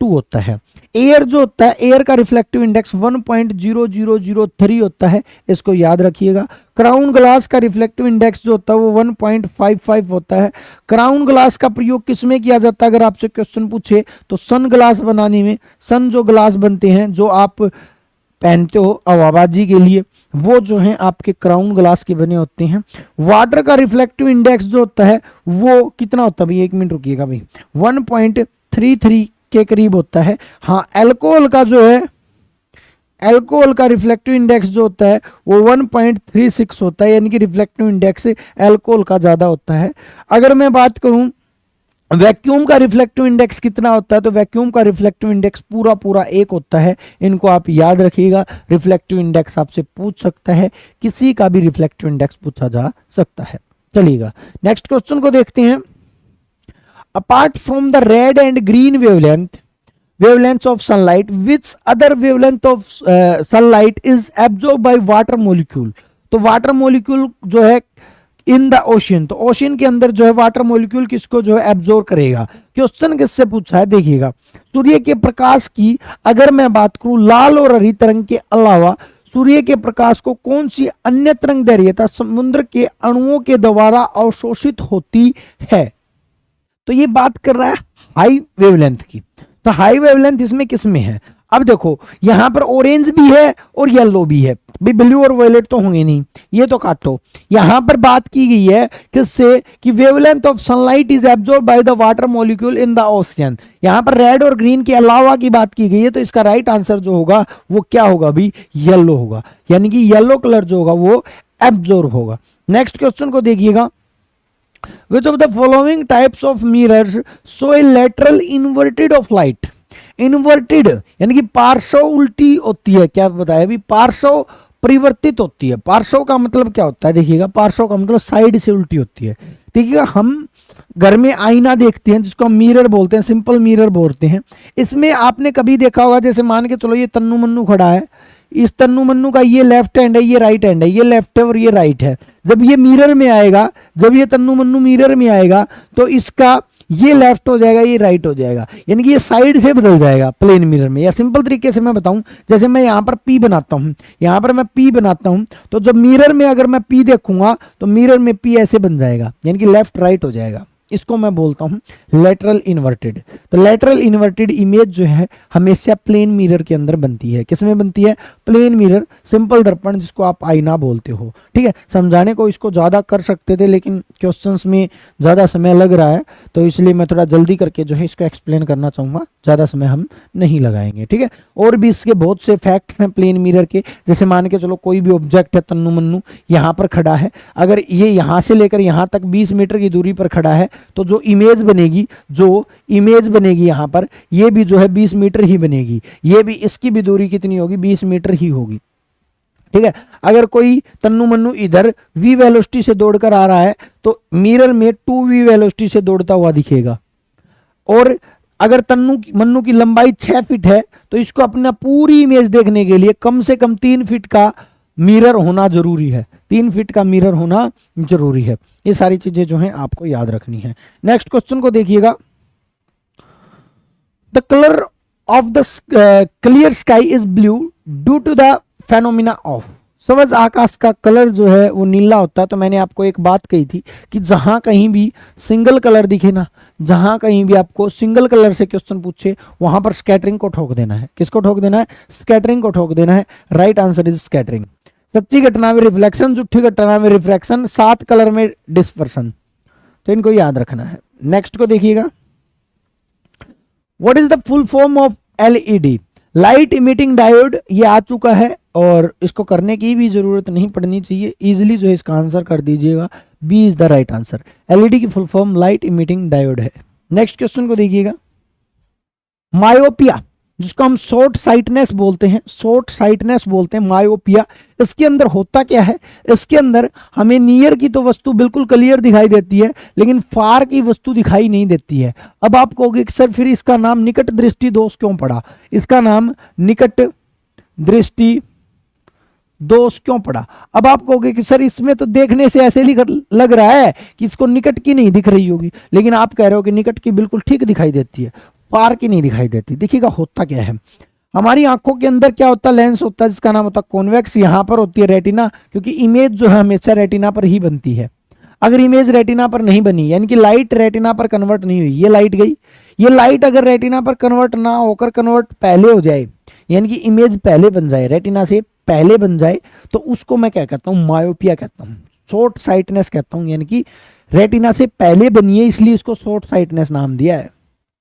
होता है। एयर जो होता है, एयर का रिफ्लेक्टिव इंडेक्स 1.0003 होता है, इसको याद रखिएगा। क्राउन ग्लास का रिफ्लेक्टिव इंडेक्स जो होता है वो 1.55 होता है। क्राउन ग्लास का प्रयोग किसमें किया जाता है, अगर आपसे क्वेश्चन पूछे तो सन ग्लास बनाने में। सन जो ग्लास बनते हैं जो आप पहनते हो हवाबाजी के लिए, वो जो हैं आपके क्राउन ग्लास के बने होते हैं। वाटर का रिफ्लेक्टिव इंडेक्स जो होता है वो कितना होता है भाई, 1 मिनट रुकिएगा भाई, 1.33 के करीब होता है। हाँ, अल्कोहल का जो है, अल्कोहल का रिफ्लेक्टिव इंडेक्स जो होता है वो 1.36 होता है, यानी कि रिफ्लेक्टिव इंडेक्स अल्कोहल का ज्यादा होता है। अगर मैं बात करूं वैक्यूम का रिफ्लेक्टिव इंडेक्स कितना होता है, तो वैक्यूम का रिफ्लेक्टिव इंडेक्स पूरा 1 होता है। इनको आप याद रखिएगा, रिफ्लेक्टिव इंडेक्स आपसे पूछ सकता है, किसी का भी रिफ्लेक्टिव इंडेक्स पूछा जा सकता है। चलिएगा नेक्स्ट क्वेश्चन को देखते हैं। Apart from the red and green wavelengths of sunlight, which other wavelength of sunlight is absorbed by water molecule? तो वाटर मोलिक्यूल जो है इन द ओशियन, तो ओशियन के अंदर जो है वाटर मोलिक्यूल किसको जो है एब्जॉर्ब करेगा। क्वेश्चन किससे पूछा है, देखिएगा सूर्य के प्रकाश की अगर मैं बात करूं, लाल और हरी तरंग के अलावा सूर्य के प्रकाश को कौन सी अन्य तरंग दैर्घ्यता समुद्र के अणुओं के द्वारा अवशोषित होती है। तो ये बात कर रहा है हाई वेवलेंथ की। तो हाई वेवलेंथ इसमें किसमें है, अब देखो यहां पर ऑरेंज भी है और येलो भी है, भी ब्लू और वायलेट तो होंगे नहीं, ये तो काटो। यहां पर बात की गई है किससे, कि wavelength of sunlight is absorb by the water molecule in the ocean. यहां पर रेड और ग्रीन के अलावा की बात की गई है, तो इसका राइट आंसर जो होगा वो क्या होगा भी, येलो होगा, यानी कि येलो कलर जो होगा वो एब्जॉर्ब होगा। नेक्स्ट क्वेश्चन को देखिएगा, which of the following types of mirrors show a lateral inverted of light? Inverted यानी कि पार्श्व उल्टी होती है, क्या बताया अभी, पार्श्व परिवर्तित होती है। पार्श्व का मतलब क्या होता है, देखिएगा पार्श्व का मतलब साइड से उल्टी होती है। देखिएगा हम घर में आईना देखते हैं जिसको हम मिरर बोलते हैं, सिंपल मिरर बोलते हैं। इसमें आपने कभी देखा होगा, जैसे मान के चलो ये तन्नू मन्नू खड़ा है, इस तन्नू मन्नू का ये लेफ्ट हैंड है, ये राइट हैंड है, ये लेफ्ट है और ये राइट है। जब ये मिरर में आएगा, जब ये तन्नू मन्नू मिरर में आएगा तो इसका ये लेफ्ट हो जाएगा, ये राइट हो जाएगा, यानी कि ये साइड से बदल जाएगा प्लेन मिरर में। या सिंपल तरीके से मैं बताऊं, जैसे मैं यहाँ पर पी बनाता हूं, यहाँ पर मैं पी बनाता हूं, तो जब मिरर में अगर मैं पी देखूंगा तो मिरर में पी ऐसे बन जाएगा, यानी कि लेफ्ट राइट हो जाएगा। इसको मैं बोलता हूँ लेटरल इन्वर्टेड। तो लेटरल इन्वर्टेड इमेज जो है हमेशा प्लेन मिरर के अंदर बनती है। किस में बनती है? प्लेन मिरर, सिंपल दर्पण जिसको आप आईना बोलते हो। ठीक है, समझाने को इसको ज़्यादा कर सकते थे लेकिन क्वेश्चंस में ज़्यादा समय लग रहा है, तो इसलिए मैं थोड़ा जल्दी करके जो है इसको एक्सप्लेन करना चाहूँगा, ज़्यादा समय हम नहीं लगाएंगे। ठीक है, और भी इसके बहुत से फैक्ट्स हैं प्लेन मिरर के। जैसे मान के चलो कोई भी ऑब्जेक्ट है तन्नू मन्नू यहाँ पर खड़ा है, अगर ये यहाँ से लेकर यहाँ तक 20 मीटर की दूरी पर खड़ा है तो जो इमेज बनेगी यहाँ पर, ये भी जो है 20 मीटर ही बनेगी। ये भी, इसकी भी दूरी कितनी होगी? 20 मीटर ही होगी। ठीक है, अगर कोई तन्नू मन्नू इधर v वेलोसिटी से दौड़कर आ रहा है तो मिरर में 2v वेलोसिटी से दौड़ता हुआ दिखेगा। और अगर तन्नू मन्नू की लंबाई 6 फीट है तो इसको अपना पूरी इमेज देखने के लिए कम से कम 3 फीट का मिरर होना जरूरी है। 3 फीट का मिरर होना जरूरी है। ये सारी चीजें जो हैं आपको याद रखनी है। नेक्स्ट क्वेश्चन को देखिएगा। The colour of the clear sky is blue due to the phenomena of. समझ, आकाश का कलर जो है वो नीला होता है। तो मैंने आपको एक बात कही थी कि जहां कहीं भी सिंगल कलर दिखे ना, जहां कहीं भी आपको सिंगल कलर से क्वेश्चन पूछे वहां पर स्कैटरिंग को ठोक देना है। किसको ठोक देना है? स्कैटरिंग को ठोक देना है। Right answer is scattering. सच्ची घटना में रिफ्लेक्शन, झूठी घटना में रिफ्रैक्शन, 7 कलर में डिस्पर्सन। तो इनको याद रखना है। नेक्स्ट को देखिएगा। What is the full form of LED? Light emitting diode. ये आ चुका है और इसको करने की भी जरूरत नहीं पड़नी चाहिए, इजीली जो है इसका आंसर कर दीजिएगा। B is the right answer. LED की full form light emitting diode है। नेक्स्ट क्वेश्चन को देखिएगा। मायोपिया, जिसको हम शॉर्ट साइटनेस बोलते हैं, शॉर्ट साइटनेस बोलते हैं मायोपिया, इसके अंदर होता क्या है? इसके अंदर हमें नियर की तो वस्तु बिल्कुल क्लियर दिखाई देती है लेकिन फार की वस्तु दिखाई नहीं देती है। अब आप कहोगे कि सर फिर इसका नाम निकट दृष्टि दोष क्यों पड़ा? इसका नाम निकट दृष्टि दोष क्यों पड़ा? अब आप कहोगे कि सर इसमें तो देखने से ऐसे लग रहा है कि इसको निकट की नहीं दिख रही होगी, लेकिन आप कह रहे हो कि निकट की बिल्कुल ठीक दिखाई देती है, फार की नहीं दिखाई देती। देखिएगा होता क्या है, हमारी आंखों के अंदर क्या होता है? लेंस होता है जिसका नाम होता है कॉन्वेक्स। यहाँ पर होती है रेटिना, क्योंकि इमेज जो है हमेशा रेटिना पर ही बनती है। अगर इमेज रेटिना पर नहीं बनी, यानी कि लाइट रेटिना पर कन्वर्ट नहीं हुई, ये लाइट गई, ये लाइट अगर रेटिना पर कन्वर्ट ना होकर कन्वर्ट पहले हो जाए, यानी कि इमेज पहले बन जाए, रेटिना से पहले बन जाए, तो उसको मैं क्या कहता हूँ? मायोपिया कहता हूँ, शॉर्ट साइटनेस कहता हूँ। यानी कि रेटिना से पहले बनी है इसलिए इसको शॉर्ट साइटनेस नाम दिया है।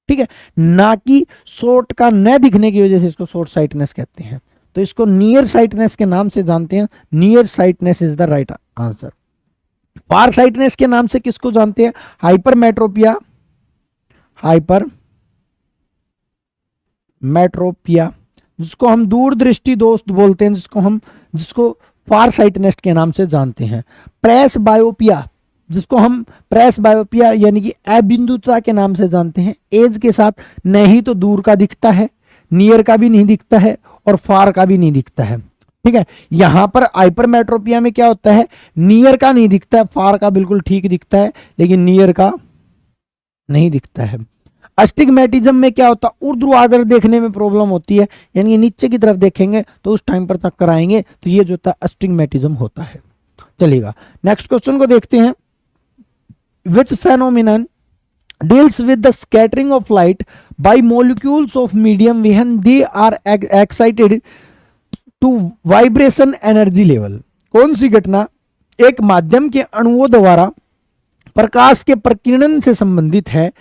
ठीक है, ना कि शॉर्ट का न दिखने की वजह से इसको शॉर्ट साइटनेस कहते हैं। तो इसको नियर साइटनेस के नाम से जानते हैं। Near sightedness is the right answer. Far sightedness के नाम से किसको जानते हैं? हाइपरमेट्रोपिया, हाइपरमेट्रोपिया, जिसको हम दूरदृष्टि दोष बोलते हैं, जिसको फार साइटनेस के नाम से जानते हैं। प्रेस बायोपिया, जिसको हम प्रेस बायोपिया यानी कि अबिंदुता के नाम से जानते हैं। एज के साथ नहीं तो दूर का दिखता है, नियर का भी नहीं दिखता है और फार का भी नहीं दिखता है। ठीक है, यहां पर हाइपरमेट्रोपिया में क्या होता है? नियर का नहीं दिखता है, फार का बिल्कुल ठीक दिखता है लेकिन नियर का नहीं दिखता है। अस्टिग्मेटिज्म में क्या होता है? ऊर्ध्वाधर देखने में प्रॉब्लम होती है, यानी नीचे की तरफ देखेंगे तो उस टाइम पर चक्कर आएंगे, तो ये जो होता है अस्टिग्मेटिज्म होता है। चलिएगा नेक्स्ट क्वेश्चन को देखते हैं। Which phenomenon deals with the scattering of light by molecules of medium when they are excited to vibration energy level? कौन सी घटना एक माध्यम के अणुओं द्वारा प्रकाश के प्रकीर्णन से संबंधित है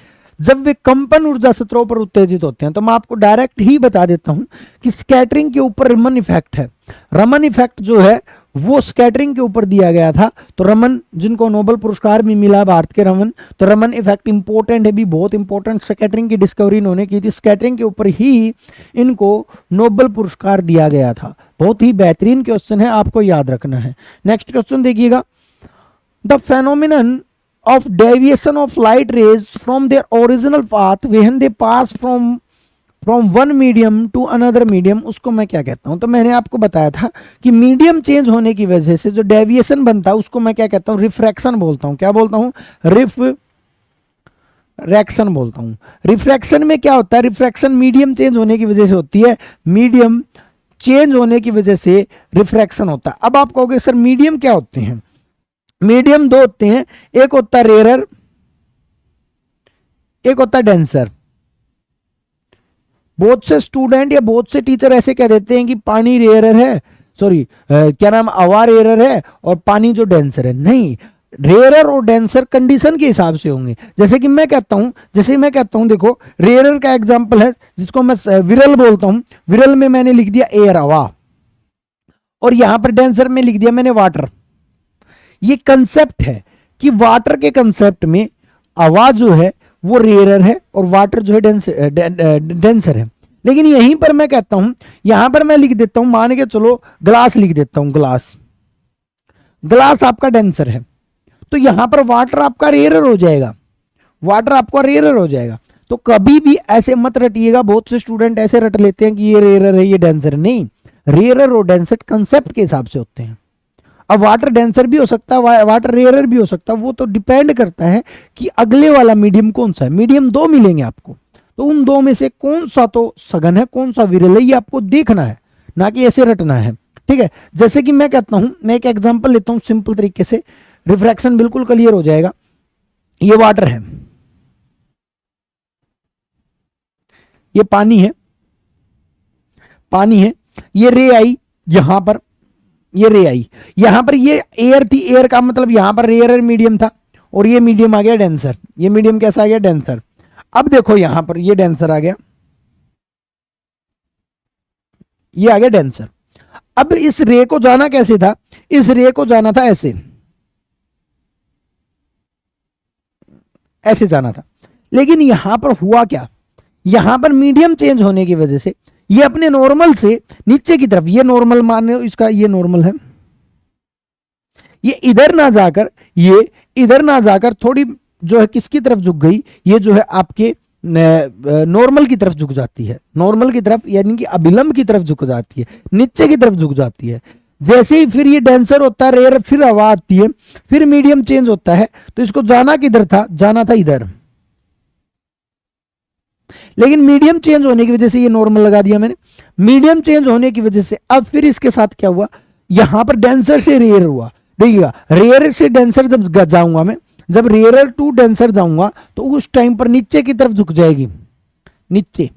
जब वे कंपन ऊर्जा स्तरों पर उत्तेजित होते हैं? तो मैं आपको डायरेक्ट ही बता देता हूं कि स्कैटरिंग के ऊपर रमन इफेक्ट है। रमन इफेक्ट जो है वो स्कैटरिंग के ऊपर दिया गया था। तो रमन, जिनको नोबेल पुरस्कार भी मिला भारत के रमन, तो रमन इफेक्ट इंपॉर्टेंट है, भी बहुत इंपॉर्टेंट। स्कैटरिंग की डिस्कवरी इन्होंने की थी, स्कैटरिंग के ऊपर ही इनको नोबेल पुरस्कार दिया गया था। बहुत ही बेहतरीन क्वेश्चन है, आपको याद रखना है। नेक्स्ट क्वेश्चन देखिएगा। The phenomenon of deviation of light rays from their original path when they pass from one medium to another medium, उसको मैं क्या कहता हूं? तो मैंने आपको बताया था कि मीडियम चेंज होने की वजह से जो डेविएशन बनता है उसको मैं क्या कहता हूं? रिफ्रैक्शन बोलता हूं। क्या बोलता हूं? रिफ्रैक्शन बोलता हूं। रिफ्रैक्शन में क्या होता है? रिफ्रैक्शन मीडियम चेंज होने की वजह से होती है, मीडियम चेंज होने की वजह से रिफ्रैक्शन होता है। अब आप कहोगे सर मीडियम क्या होते हैं? मीडियम दो होते हैं, एक होता है रेयर, एक होता है डेंसर। बहुत से स्टूडेंट या बहुत से टीचर ऐसे कह देते हैं कि पानी रेयरर है, सॉरी क्या नाम, हवा रेयरर है और पानी जो डेंसर है। नहीं, रेयरर और डेंसर कंडीशन के हिसाब से होंगे। जैसे कि मैं कहता हूं देखो, रेयरर का एग्जांपल है जिसको मैं विरल बोलता हूं। विरल में मैंने लिख दिया एयर, हवा, और यहां पर डेंसर में लिख दिया मैंने वाटर। ये कंसेप्ट है कि वाटर के कंसेप्ट में हवा जो है वो रेयरर है और वाटर जो है डेंसर है। लेकिन यहीं पर मैं कहता हूं, यहां पर मैं लिख देता हूं, मान के चलो ग्लास लिख देता हूं, ग्लास आपका डेंसर है, तो यहां पर वाटर आपका रेयरर हो जाएगा, वाटर आपका रेयरर हो जाएगा। तो कभी भी ऐसे मत रटिएगा, बहुत से स्टूडेंट ऐसे रट लेते हैं कि ये रेयरर है ये डेंसर। नहीं, रेयरर और डेंसर कंसेप्ट के हिसाब से होते हैं। अब वाटर डेंसर भी हो सकता है, वाटर रेयरर भी हो सकता है, वो तो डिपेंड करता है कि अगले वाला मीडियम कौन सा है। मीडियम दो मिलेंगे आपको, तो उन दो में से कौन सा तो सघन है, कौन सा विरल है, ये आपको देखना है, ना कि ऐसे रटना है। ठीक है, जैसे कि मैं कहता हूं, मैं एक एग्जांपल लेता हूं सिंपल तरीके से, रिफ्रैक्शन बिल्कुल क्लियर हो जाएगा। ये वाटर है, ये पानी है, ये रे आई यहां पर, ये रे आई यहां पर, ये एयर थी, एयर का मतलब यहां पर रेयर मीडियम था और ये मीडियम आ गया डेंसर। ये मीडियम कैसा आ गया, डेंसर। अब देखो यहां पर ये डेंसर आ गया, ये आ गया डेंसर। अब इस रे को जाना कैसे था, इस रे को जाना था ऐसे, ऐसे जाना था। लेकिन यहां पर हुआ क्या, यहां पर मीडियम चेंज होने की वजह से ये अपने नॉर्मल से नीचे की तरफ, ये नॉर्मल मान लो इसका, ये नॉर्मल है, ये इधर ना जाकर, ये इधर ना जाकर थोड़ी जो है किसकी तरफ झुक गई, ये जो है आपके नॉर्मल की तरफ झुक जाती है, नॉर्मल की तरफ यानी कि अभिलंब की तरफ झुक जाती है, नीचे की तरफ झुक जाती है। जैसे ही फिर ये डेंसर होता है, रेयर, फिर हवा आती है, फिर मीडियम चेंज होता है, तो इसको जाना किधर था, जाना था इधर। लेकिन मीडियम चेंज होने की वजह से ये नॉर्मल लगा दिया मैंने, मीडियम चेंज होने की वजह से अब फिर इसके साथ क्या हुआ, यहां पर डेंसर से रेयर हुआ। देखिएगा, रेयर से डेंसर जब जाऊंगा मैं, जब रेयर टू डेंसर जाऊंगा तो उस टाइम पर नीचे की तरफ झुक जाएगी, नीचे।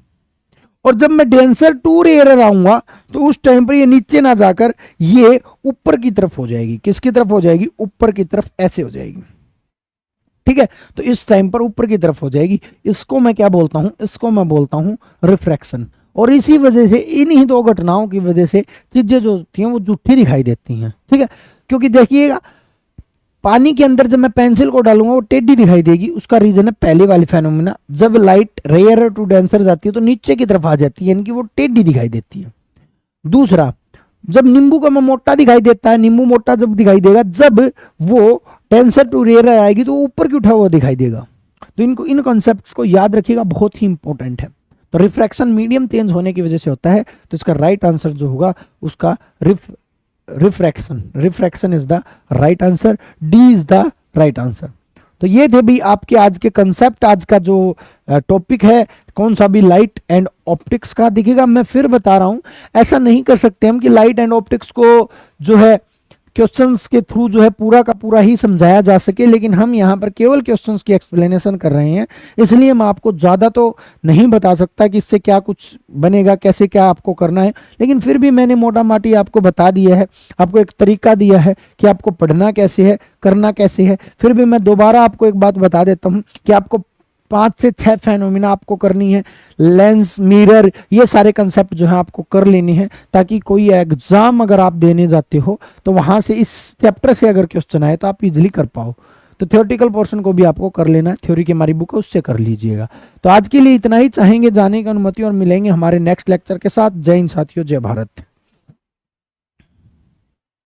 और जब मैं डेंसर टू रेयर आऊंगा तो उस टाइम पर ये नीचे ना जाकर ये ऊपर की तरफ हो जाएगी। किसकी तरफ हो जाएगी, ऊपर की तरफ, ऐसे हो जाएगी। ठीक है, तो इस टाइम पर ऊपर की तरफ हो जाएगी। इसको मैं क्या बोलता हूं, इसको मैं बोलता हूं रिफ्रैक्शन। और इसी वजह से, इन्हीं दो घटनाओं की वजह से चीजें जो होती हैं वो झूठी दिखाई देती हैं। ठीक है, क्योंकि देखिएगा पानी के अंदर जब मैं पेंसिल को डालूंगा वो टेढ़ी दिखाई देगी। उसका रीजन है पहले वाली फेनोमेना, जब लाइट रेयर टू डेंसर जाती है तो नीचे की तरफ आ जाती है, यानी कि वो टेढ़ी दिखाई देती है। दूसरा, जब नींबू का मोटा दिखाई देता है, नींबू मोटा जब दिखाई देगा, जब वो डेंसर टू रेयर आएगी तो ऊपर की उठा हुआ दिखाई देगा। तो इनको, इन कॉन्सेप्ट्स को याद रखिएगा, बहुत ही इंपॉर्टेंट है। तो रिफ्रैक्शन मीडियम चेंज होने की वजह से होता है, तो इसका राइट आंसर जो होगा उसका refraction is the right answer, D is the right answer. तो ये थे भी आपके आज के कंसेप्ट, आज का जो टॉपिक है कौन सा भी, लाइट एंड ऑप्टिक्स का। देखिएगा मैं फिर बता रहा हूं, ऐसा नहीं कर सकते हम कि लाइट एंड ऑप्टिक्स को जो है क्वेश्चंस के थ्रू जो है पूरा का पूरा ही समझाया जा सके, लेकिन हम यहाँ पर केवल क्वेश्चंस की एक्सप्लेनेशन कर रहे हैं, इसलिए मैं आपको ज़्यादा तो नहीं बता सकता कि इससे क्या कुछ बनेगा, कैसे क्या आपको करना है। लेकिन फिर भी मैंने मोटा माटी आपको बता दिया है, आपको एक तरीका दिया है कि आपको पढ़ना कैसे है, करना कैसे है। फिर भी मैं दोबारा आपको एक बात बता देता हूँ कि आपको 5 से 6 फेनोमेना आपको करनी है, लेंस, मिरर, ये सारे कंसेप्ट जो है आपको कर लेने हैं, ताकि कोई एग्जाम अगर आप देने जाते हो तो वहां से इस चैप्टर से अगर क्वेश्चन आए तो आप इजिली कर पाओ। तो थ्योरेटिकल पोर्शन को भी आपको कर लेना है, थ्योरी की हमारी बुक है उससे कर लीजिएगा। तो आज के लिए इतना ही, चाहेंगे जाने की अनुमति और मिलेंगे हमारे नेक्स्ट लेक्चर के साथ। जय हिंद साथियों, जय भारत।